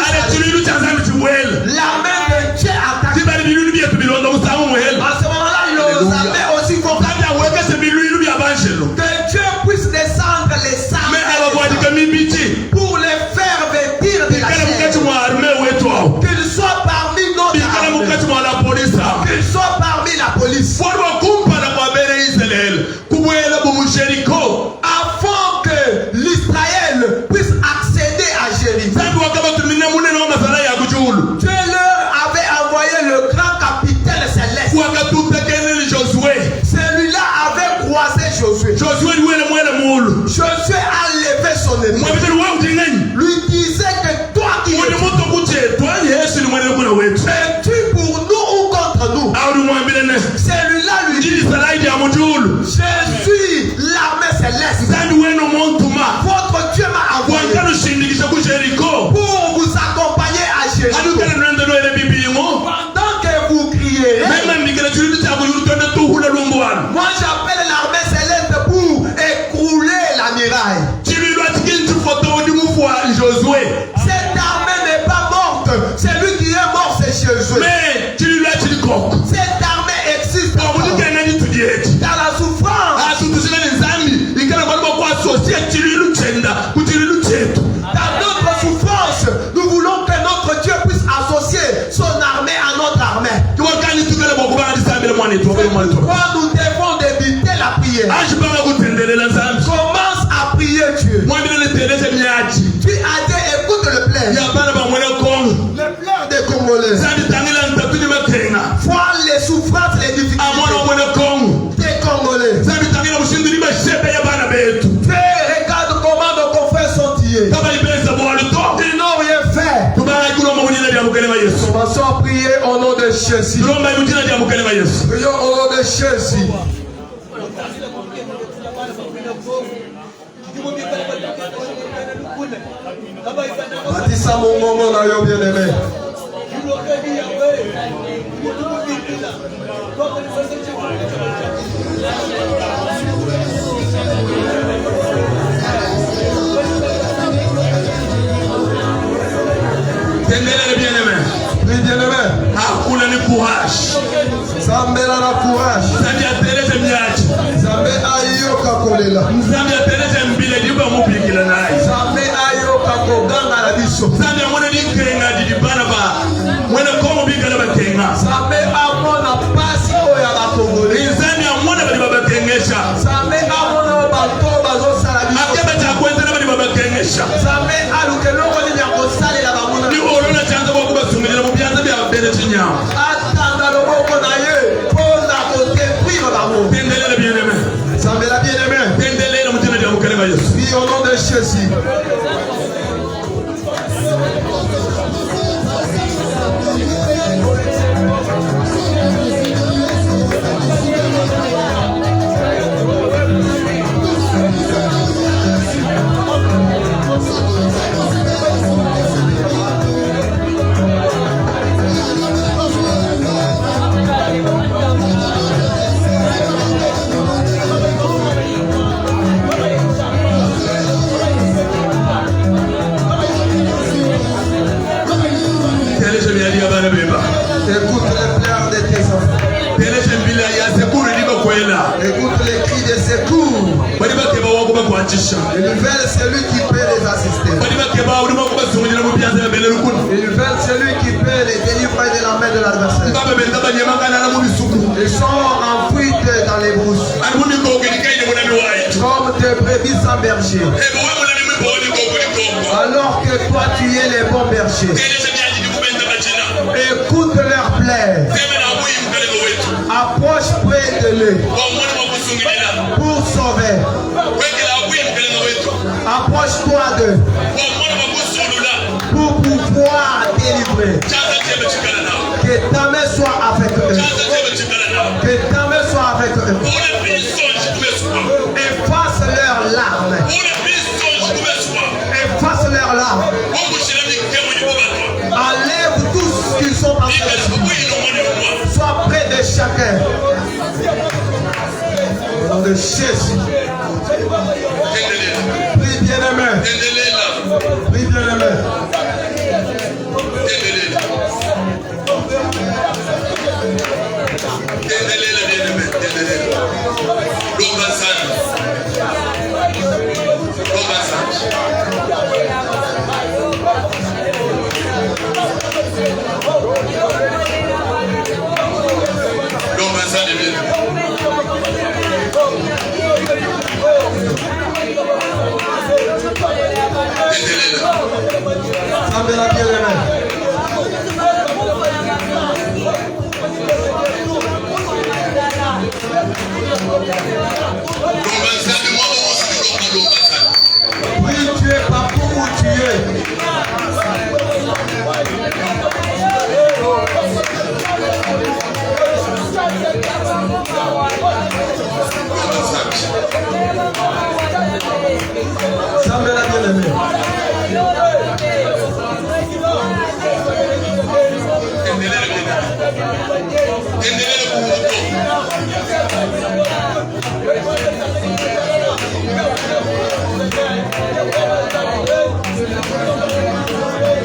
Congolais. Vois les souffrances, les difficultés des Congolais. Regarde comment nos confrères sont tués. Ils n'ont rien fait. Commençons à prier au nom de Jésus. Prions au nom de Jésus. Bâtissa mon moment là, yo bien aimé. Oui, bien aimé. Courage. Zambela na courage. Zambe ayoka kolela. Zambe ayoka koganga la biso. Zambe amona pasi oya bakongole. Zambe amona bato bazosala biso. Zambe alukeloko ni ya kosalela bamona. Atanga loboko na ye pona koteprima bango. Zambe la bien-aimé. Oui, au nom de Jésus. Écoute les pleurs de tes enfants. Écoute les cris de secours. Ils veulent celui qui peut les assister. Ils veulent celui qui peut les délivrer de la main de l'adversaire. Ils sont en fuite dans les brousses. Comme des brebis sans berger. Alors que toi tu es les bons bergers. Écoute leurs plaies. Approche près de lui pour sauver. Approche-toi d'eux pour pouvoir délivrer. Que ta main soit avec eux. Que ta main soit avec eux. Efface leurs larmes. Efface leurs larmes. Enlève tout ce qu'ils sont en train de faire. Sois près de chacun. Au nom de Jésus. Prie bien-aimé. Prie bien-aimé. Zambela bien-aimé. Oui, tu es partout où tu es. Zambela bien-aimé.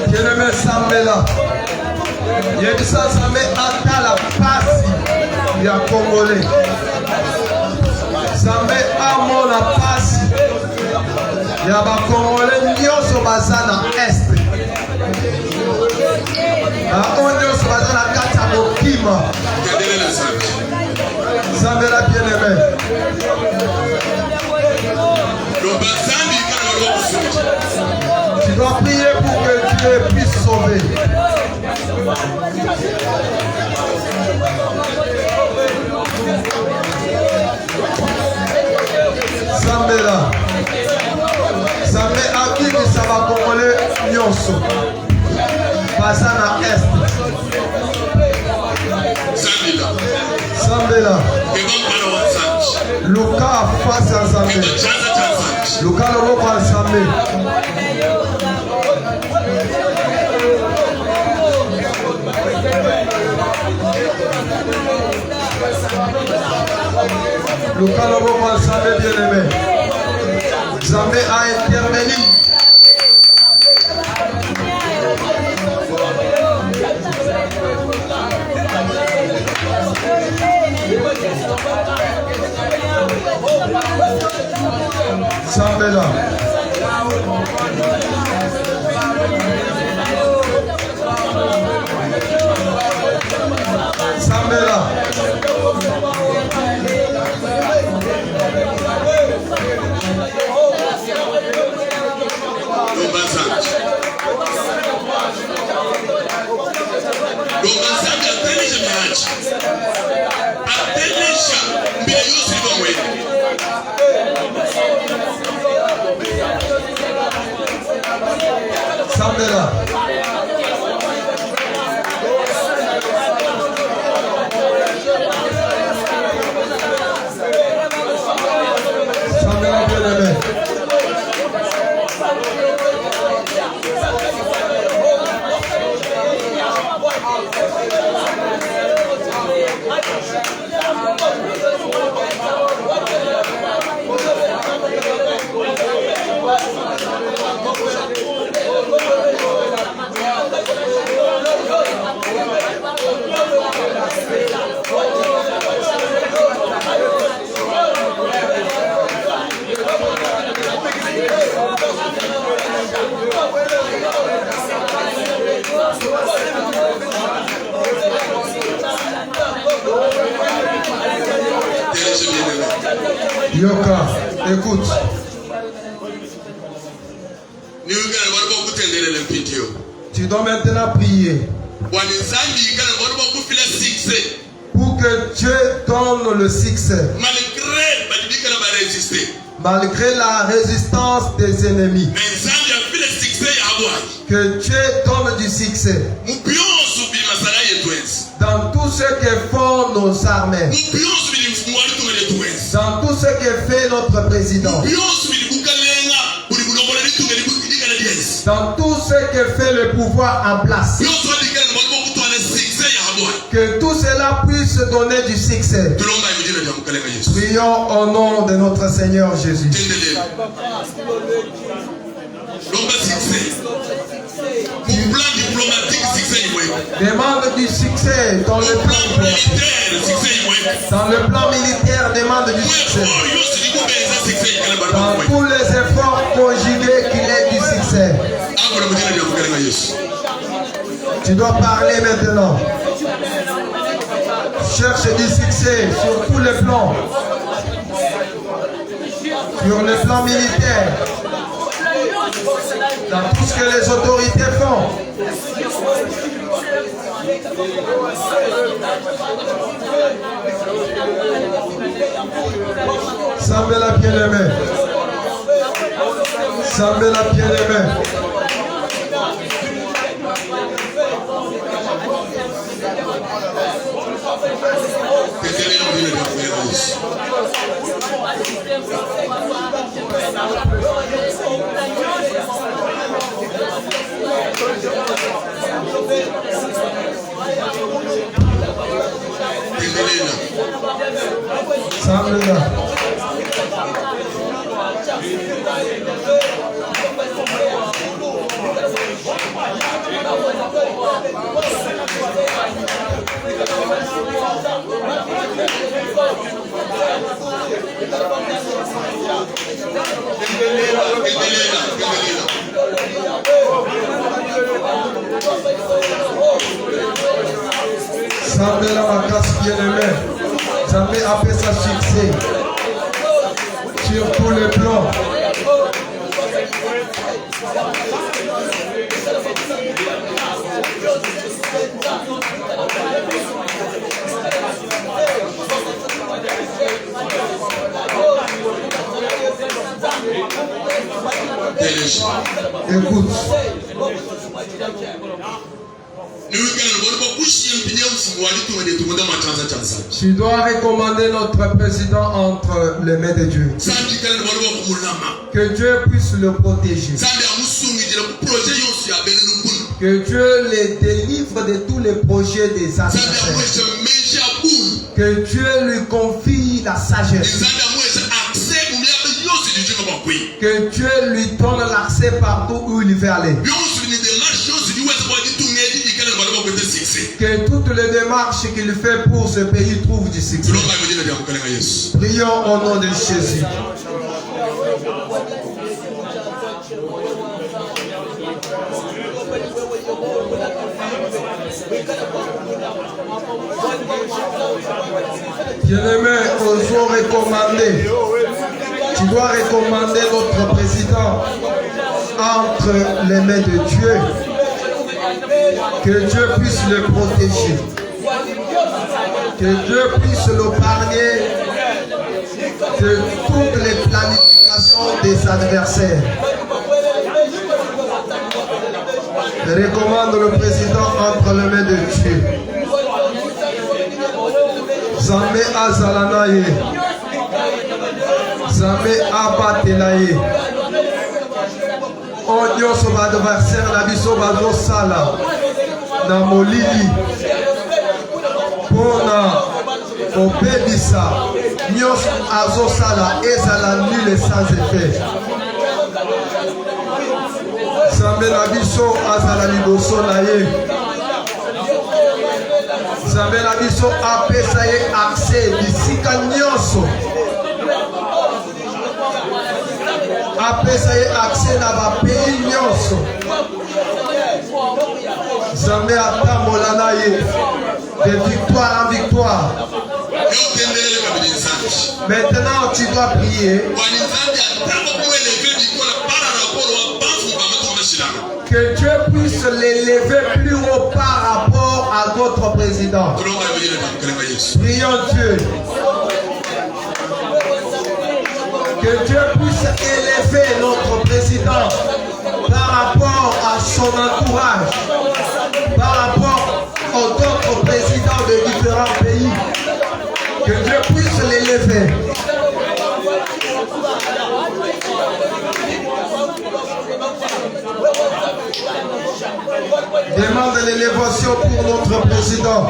Bien-aimé Zambela. Yebisa Zambé atala pasi ya Congolais. Zambé amona pasi ya ba Congolais nyonso baza na est. Nyonso baza na kati ya mokima. Zambela bien-aimé. Tu dois prier pour que Dieu puisse sauver. Sambela. Sambe akiki saba Congolais nyonso. Baza na Est. Sambela. Luka face à Zambé. Luka loboko à Zambé. Luka loboko à Zambé bien aimé. Zambé a intervenu. Sambela. Sambela. Sambela. Sambela bien aimé. Yoka, écoute. Tu dois maintenant prier pour que Dieu donne le succès. Malgré la résistance des ennemis. Que Dieu donne du succès dans tout ce que font nos armées, dans tout ce que fait notre président, dans tout ce que fait le pouvoir en place. Que tout cela puisse donner du succès. Prions au nom de notre Seigneur Jésus. Demande du succès dans le plan diplomatique. Dans le plan militaire, demande du succès. Dans tous les efforts conjugués, qu'il ait du succès. Tu dois parler maintenant. Cherche du succès sur tous les plans. Sur le plan militaire. Dans tout ce que les autorités font. Sambela bien-aimé. Sambela bien-aimé. Sambela. Sambela Makas bien-aimé. Zambé a fait sa succès sur tous les plans. Tu dois recommander notre président entre les mains de Dieu. Que Dieu puisse le protéger. Que Dieu les délivre de tous les projets des adversaires. Que Dieu lui confie la sagesse. Que Dieu lui donne l'accès partout où il veut aller. Que toutes les démarches qu'il fait pour ce pays trouvent du succès. Prions au nom de Jésus. Bien-aimé, osons recommander. Tu dois recommander notre président entre les mains de Dieu. Que Dieu puisse le protéger. Que Dieu puisse l'épargner de toutes les planifications des adversaires. Je recommande le président entre les mains de Dieu. Zambé Azalanaye. Zambé Abatelaye. Onyo soba adversaire na biso bazo sala na molili pona obebisa nyos azo sala ezala nul sans effet. Zambé na biso azala liboso na ye. Zambé na biso apesa ye accès bisika nyonso. Apesa ye accès na ba pays nyonso. Zambé atambola na ye de victoire en victoire. Maintenant tu dois prier que Dieu puisse l'élever plus haut par rapport à d'autres présidents. Prions Dieu. Que Dieu puisse élever notre président par rapport à son entourage, par rapport aux autres présidents de différents pays. Que Dieu puisse l'élever. Demande l'élévation pour notre président.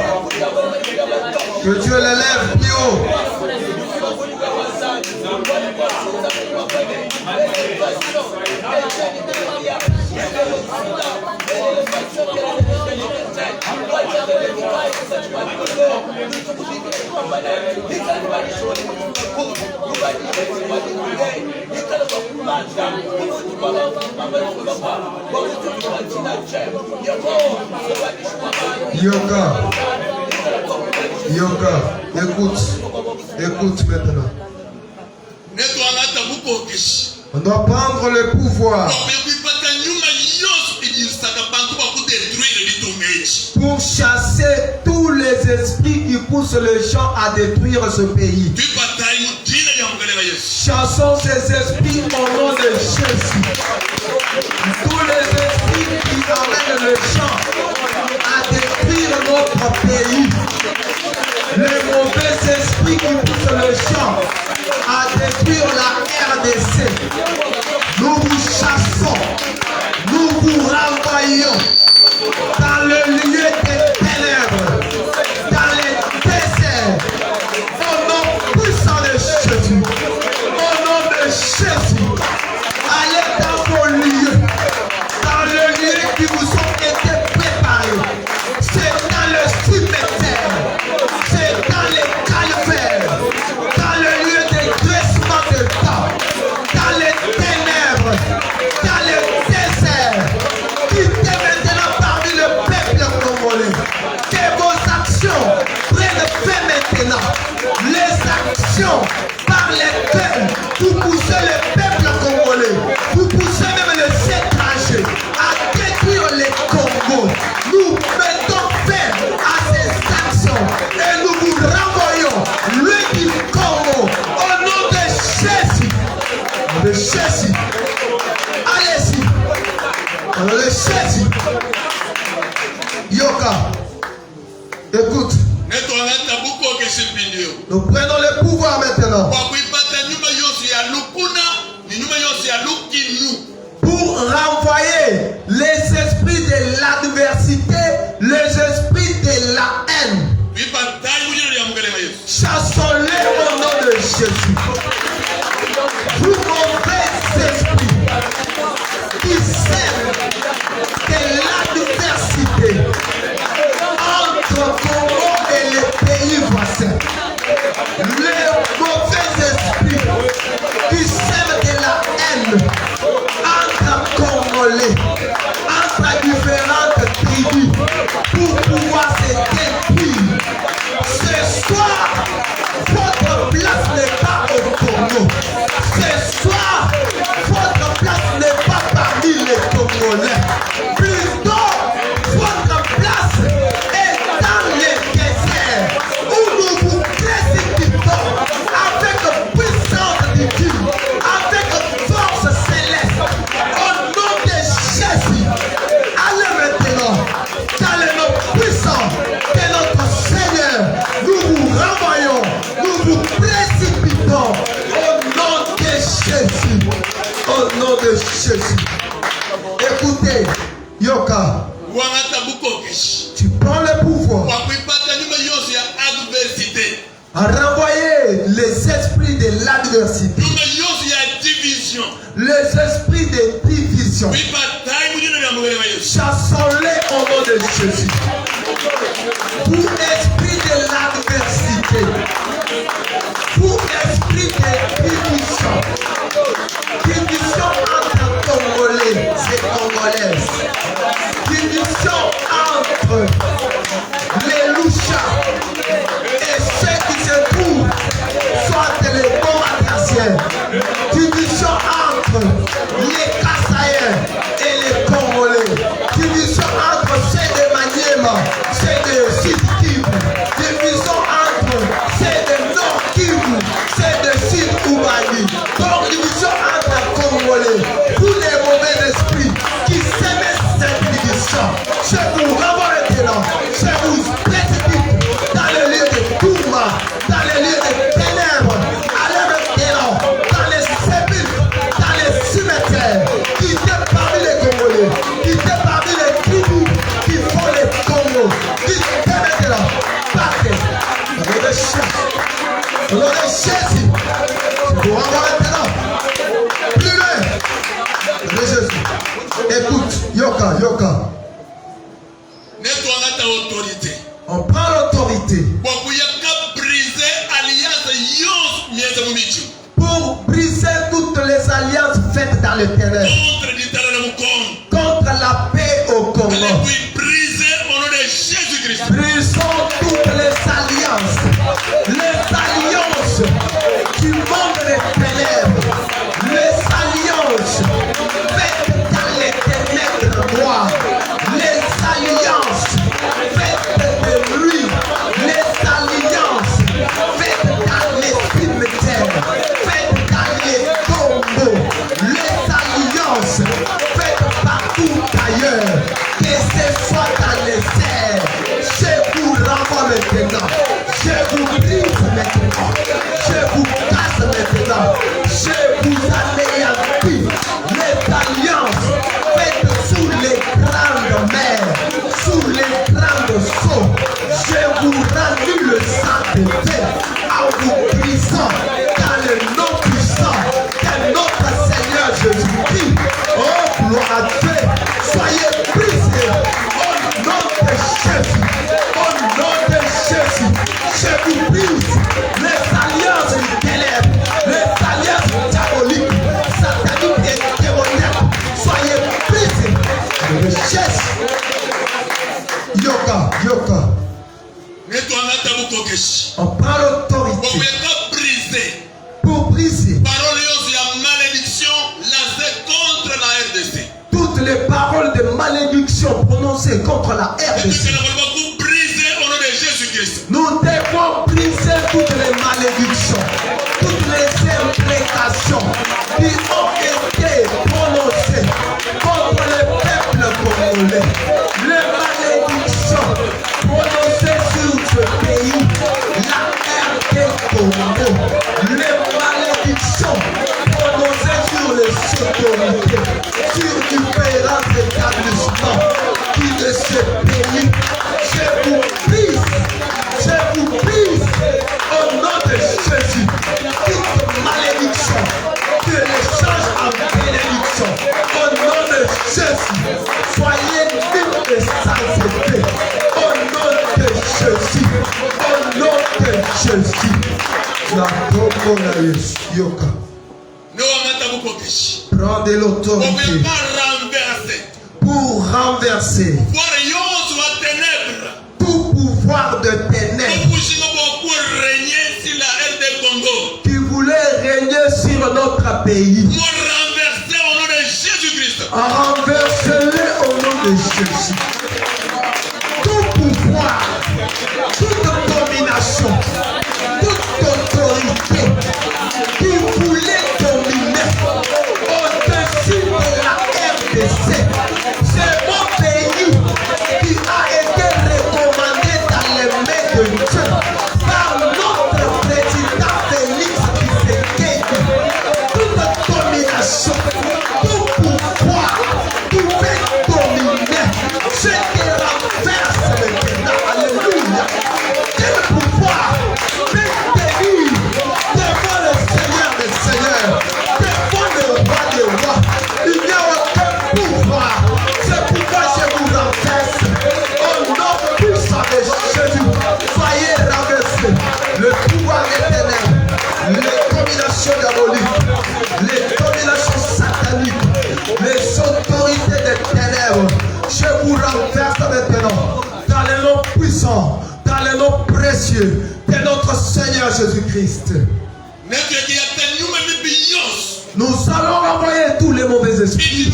Que Dieu l'élève plus haut. Yoka, écoute maintenant. On doit prendre le pouvoir pour chasser tous les esprits qui poussent les gens à détruire ce pays. Chassons ces esprits au nom de Jésus. Tous les esprits qui emmènent les gens à détruire notre pays. Les mauvais esprits qui poussent les gens à détruire la RDC. Nous vous chassons. Nous vous renvoyons dans le lieu des ténèbres, dans les déserts, au nom puissant de Jésus, au nom de Jésus. Allez dans vos lieux, dans le lieu qui vous ont été préparés. C'est dans le cimetière, c'est dans les calvaires, dans le lieu des graissements de temps, dans les ténèbres, dans le désert. Quittez maintenant parmi le peuple congolais. Que vos actions prennent fin maintenant. Les actions par lesquelles vous poussez le peuple congolais, vous poussez même les étrangers à détruire les Congos. Nous mettons fin à ces actions et nous vous renvoyons le du Congo au nom de Jésus. De Jésus. Allez-y. Au nom de Jésus. Écoute, nous prenons le pouvoir maintenant pour renvoyer les esprits de l'adversité, les esprits de la haine. Chassons-les au nom de Jésus. Vous mauvais esprits qui sèment de l'adversité entre Congo et les pays voisins. Les mauvais esprits qui sèment de la haine entre Congolais, entre différentes tribus, pour pouvoir se détruire. Ce soir, votre place n'est pas au Congo. Ce soir, votre place n'est pas parmi les Congolais. Plutôt, votre place est dans les déserts où nous vous précipitons avec puissance divine, avec force céleste. Au nom de Jésus, allez maintenant dans le nom puissant de notre Seigneur. Nous vous renvoyons, nous vous précipitons au nom de Jésus. Au nom de Jésus. Écoutez, Yoka, tu prends le pouvoir à renvoyer les esprits de l'adversité, les esprits de division. Chassons-les au nom de Jésus. Vous esprit de l'adversité, vous esprit de division, division entre Congolais et Congolaises, division entre les Louchas et ceux qui se trouvent soit les Combatants, division entre les Kassaïens et les Congolais, division entre ceux de Maniema, ceux de Sud Kivu, division entre ceux de Nord Kivu, ceux de Sud Ubani, donc division entre Congolais, tous les mauvais esprits qui s'aiment cette division. Je vous renvoie maintenant, je vous précipite dans le lieu de tourment, dans le lieu de ténèbres, allez maintenant dans les sépulcres, dans les cimetières, qui étaient parmi les Congolais, qui étaient parmi les tribus qui font les Congos, qui étaient maintenant partez. Au nom de Jésus, je vous renvoie maintenant. Plus loin de Jésus. Écoute, Yoka. On prend l'autorité pour briser toutes les alliances faites dans le terrain contre la paix au Congo. Brisons toutes les alliances du monde des ténèbres, les alliances faites dans les ténèbres noires, les alliances faites de nuit, les alliances faites dans les cimetières, faites dans les tombeaux, les alliances faites partout ailleurs, que ce soit dans les airs. Je vous renvoie maintenant, je vous brise maintenant, je vous casse maintenant, je vous anéantis les alliances faites sous les grandes mers, sous les grandes eaux. Je vous rends le sang de Dieu en vous brisant dans le nom puissant de notre Seigneur Jésus-Christ. Oh, gloire à Dieu, soyez brisés au nom de Jésus. Au nom de Jésus, je vous brise les alliances du ténèbre, les alliances diaboliques, sataniques et démoniaques. Soyez brisés de Jésus. Yoka. On prend l'autorité pour briser toutes les paroles de malédiction prononcées contre la RDC. Nous devons briser toutes les malédictions, toutes les imprécations qui ont été prononcées contre le peuple congolais. Les malédictions prononcées sur bénis. Je vous prise. Je vous prise. Au nom de Jésus. Toute malédiction. Que les change en bénédiction. Au nom de Jésus. Soyez libres et sainteté. Au nom de Jésus. Au nom de Jésus. La tombe la yoka. Prenez l'autorité pour renverser tout pouvoir de ténèbres qui voulait régner sur notre pays. Renversez-les au nom de Jésus. Tout pouvoir, toute domination, toute autorité qui voulait dominer au-dessus de la RDC. C'est mon pays qui a été recommandé dans les mains de Dieu par notre président Félix Tshisekedi. Toute domination, tout pouvoir qui fait dominer, je te renverse maintenant. Alléluia. Quel pouvoir fait tenir devant le Seigneur des Seigneurs, devant le roi des rois. Il n'y a aucun pouvoir. C'est pourquoi je vous renverse. Au nom puissant de Jésus, soyez renversés. Le pouvoir des ténèbres, les dominations diaboliques, les dominations sataniques, les autorités des ténèbres, je vous renverse maintenant. Dans le nom puissant, dans le nom précieux de notre Seigneur Jésus-Christ. Nous allons renvoyer tous les mauvais esprits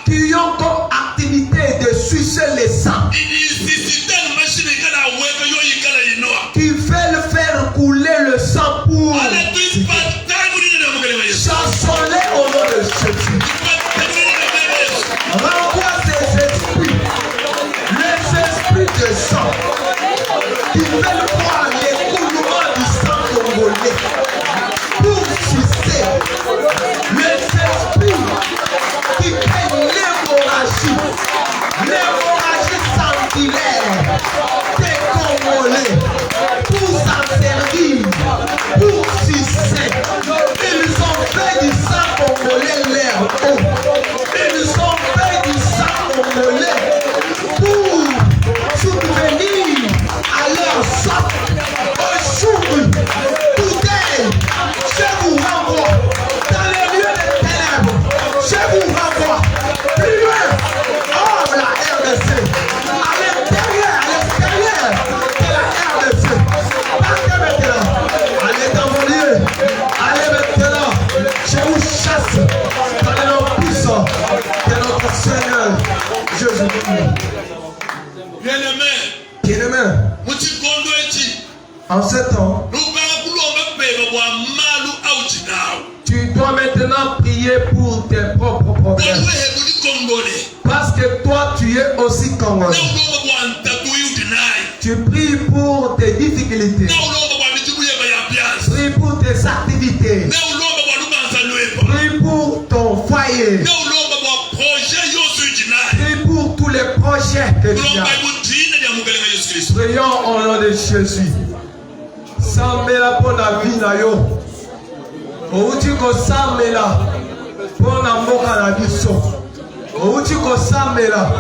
qui ont comme activité de sucer les sangs, qui veulent faire couler le sang pour chansonner au nom de Jésus. Renvoie ces esprits, les esprits de sang, qui veulent voir l'écoulement du sang congolais pour sucer. Les esprits qui craignent l'hémorragie sanguinaire des Congolais pour s'en servir, pour sucer. Ils ont fait du sang congolais leur eau. Ils ont fait du sang congolais pour subvenir à leur sang. Aujourd'hui, today, je vous renvoie dans les lieux des ténèbres. Je vous renvoie plus loin, hors la RDC, à l'extérieur de la RDC. Partez maintenant, allez dans vos lieux, allez maintenant, je vous chasse dans les noms puissants de notre Seigneur Jésus-Christ. Bien-aimé, en ce temps, tu dois maintenant prier pour tes propres problèmes. Parce que toi, tu es aussi congolais. Tu pries pour tes difficultés. Prie pour tes activités. Prie pour ton foyer. Prie pour tous les projets que tu as. Prions au nom de Jésus. Sambela pour la vie na yo. Outi ko sambela pour la mboka na biso. Outi ko sambela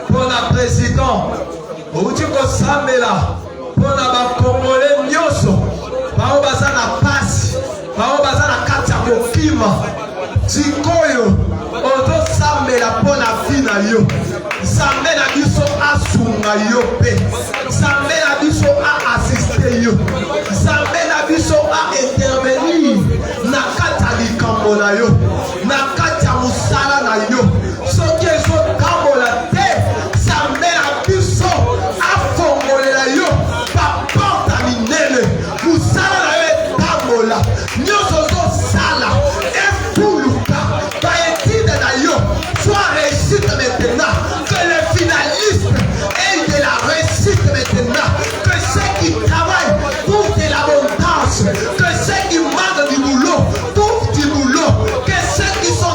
pour la président. Outi ko sambela pour la ba Congolais nyoso. Bao baza na pasi. Bao baza na kati ya mokima. Sikoyo oto sambela pour la vie na yo. Zambe na biso asunga yo pe. Zambe na biso a assister yo. Zambe na biso a intervenir na kati ya likambo na yo, na kati ya musala na yo. Soki ezokambola te, Zambe na biso afongolela yo baporta minene. Musala na yo etambola, nyonso ozosala efuluka, baetide na yo soit réussite maintenant. Que les finalistes aient de la réussite maintenant. Que ceux qui travaillent trouvent de l'abondance. Que ceux qui manquent du boulot trouvent du boulot. Que ceux qui sont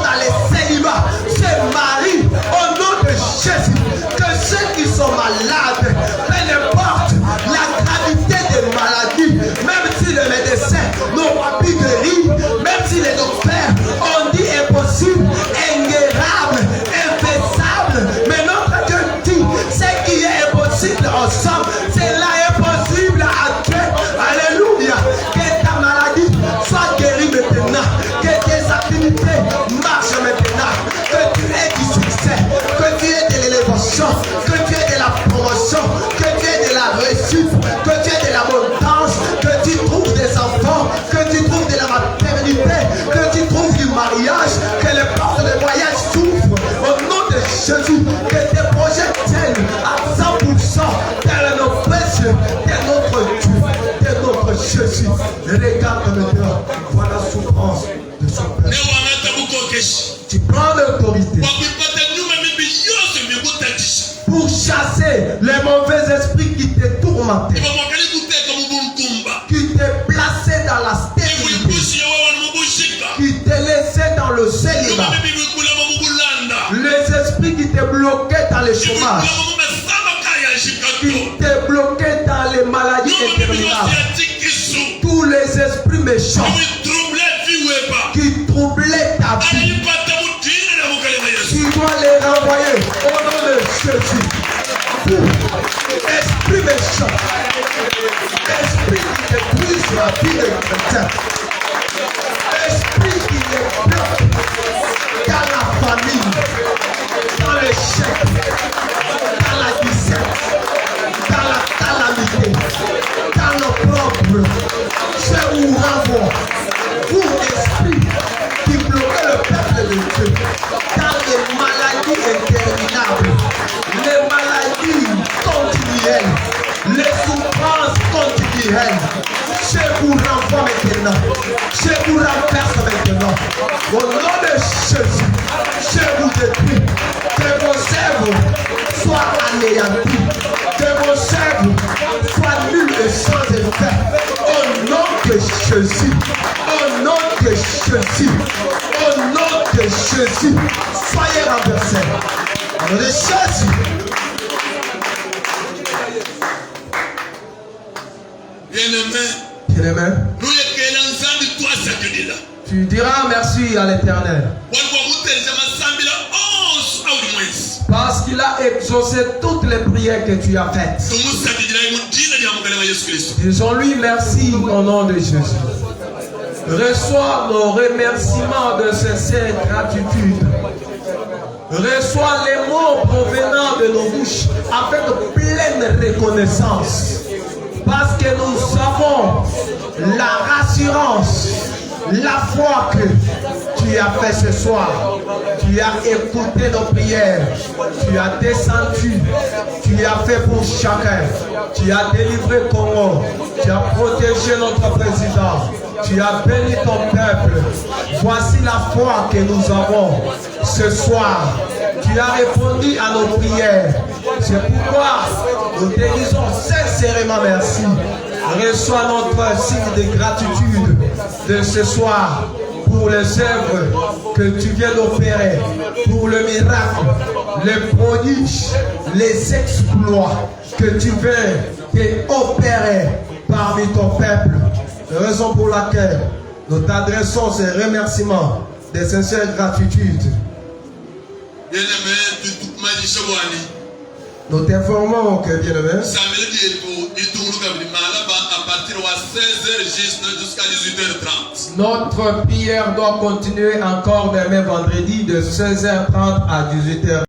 bénédiction, que tu aies de la promotion, que tu aies de la réussite, que tu aies de l'abondance, que tu trouves des enfants, que tu trouves de la maternité, que tu trouves du mariage, que les portes de voyage s'ouvrent au nom de Jésus, que tes projets tiennent à 100%, tel notre précieux, tel notre Dieu, tel notre Jésus. Regarde maintenant, voilà la souffrance de son peuple. Tu prends l'autorité pour chasser les mauvais esprits qui te tourmentaient, qui te plaçaient dans la stérilité, qui te laissaient dans le célibat, les esprits qui te bloquaient dans le chômage, qui te bloquaient dans les maladies interminables, tous les esprits méchants qui troublaient ta vie, tu dois les renvoyer au nom de Jésus. Esprit méchant, esprit qui détruise la vie des chrétiens, esprit qui les bloque dans la famille, dans l'échec, dans la disette, dans la calamité, dans le propre. Je vous renvoie, vous esprit qui bloquez le peuple de Dieu dans les maladies interminables, les maladies continuelles, les souffrances continuelles. Je vous renvoie maintenant, je vous renverse maintenant. Au nom de Jésus, je vous détruis. Que vos œuvres soient anéanties, que vos œuvres soient nulles et sans effet. Au nom de Jésus, au nom de Jésus, au nom de Jésus, soyez renversés. Au nom de Jésus. Bien-aimé, tu diras merci à l'Éternel parce qu'il a exaucé toutes les prières que tu as faites. Disons-lui merci au nom de Jésus. Reçois nos remerciements de sincère gratitude. Reçois les mots provenant de nos bouches avec pleine reconnaissance. Parce que nous avons la rassurance, la foi que tu as fait ce soir. Tu as écouté nos prières. Tu as descendu. Tu as fait pour chacun. Tu as délivré Congo. Tu as protégé notre président. Tu as béni ton peuple. Voici la foi que nous avons ce soir. Tu as répondu à nos prières. C'est pourquoi nous te disons sincèrement merci. Reçois notre signe de gratitude de ce soir pour les œuvres que tu viens d'opérer, pour le miracle, les prodiges, les exploits que tu viens d'opérer parmi ton peuple. Raison pour laquelle nous t'adressons ces remerciements de sincère gratitude. Nous t'informons que, bien-aimé, notre prière doit continuer encore demain vendredi de 16h30 à 18h.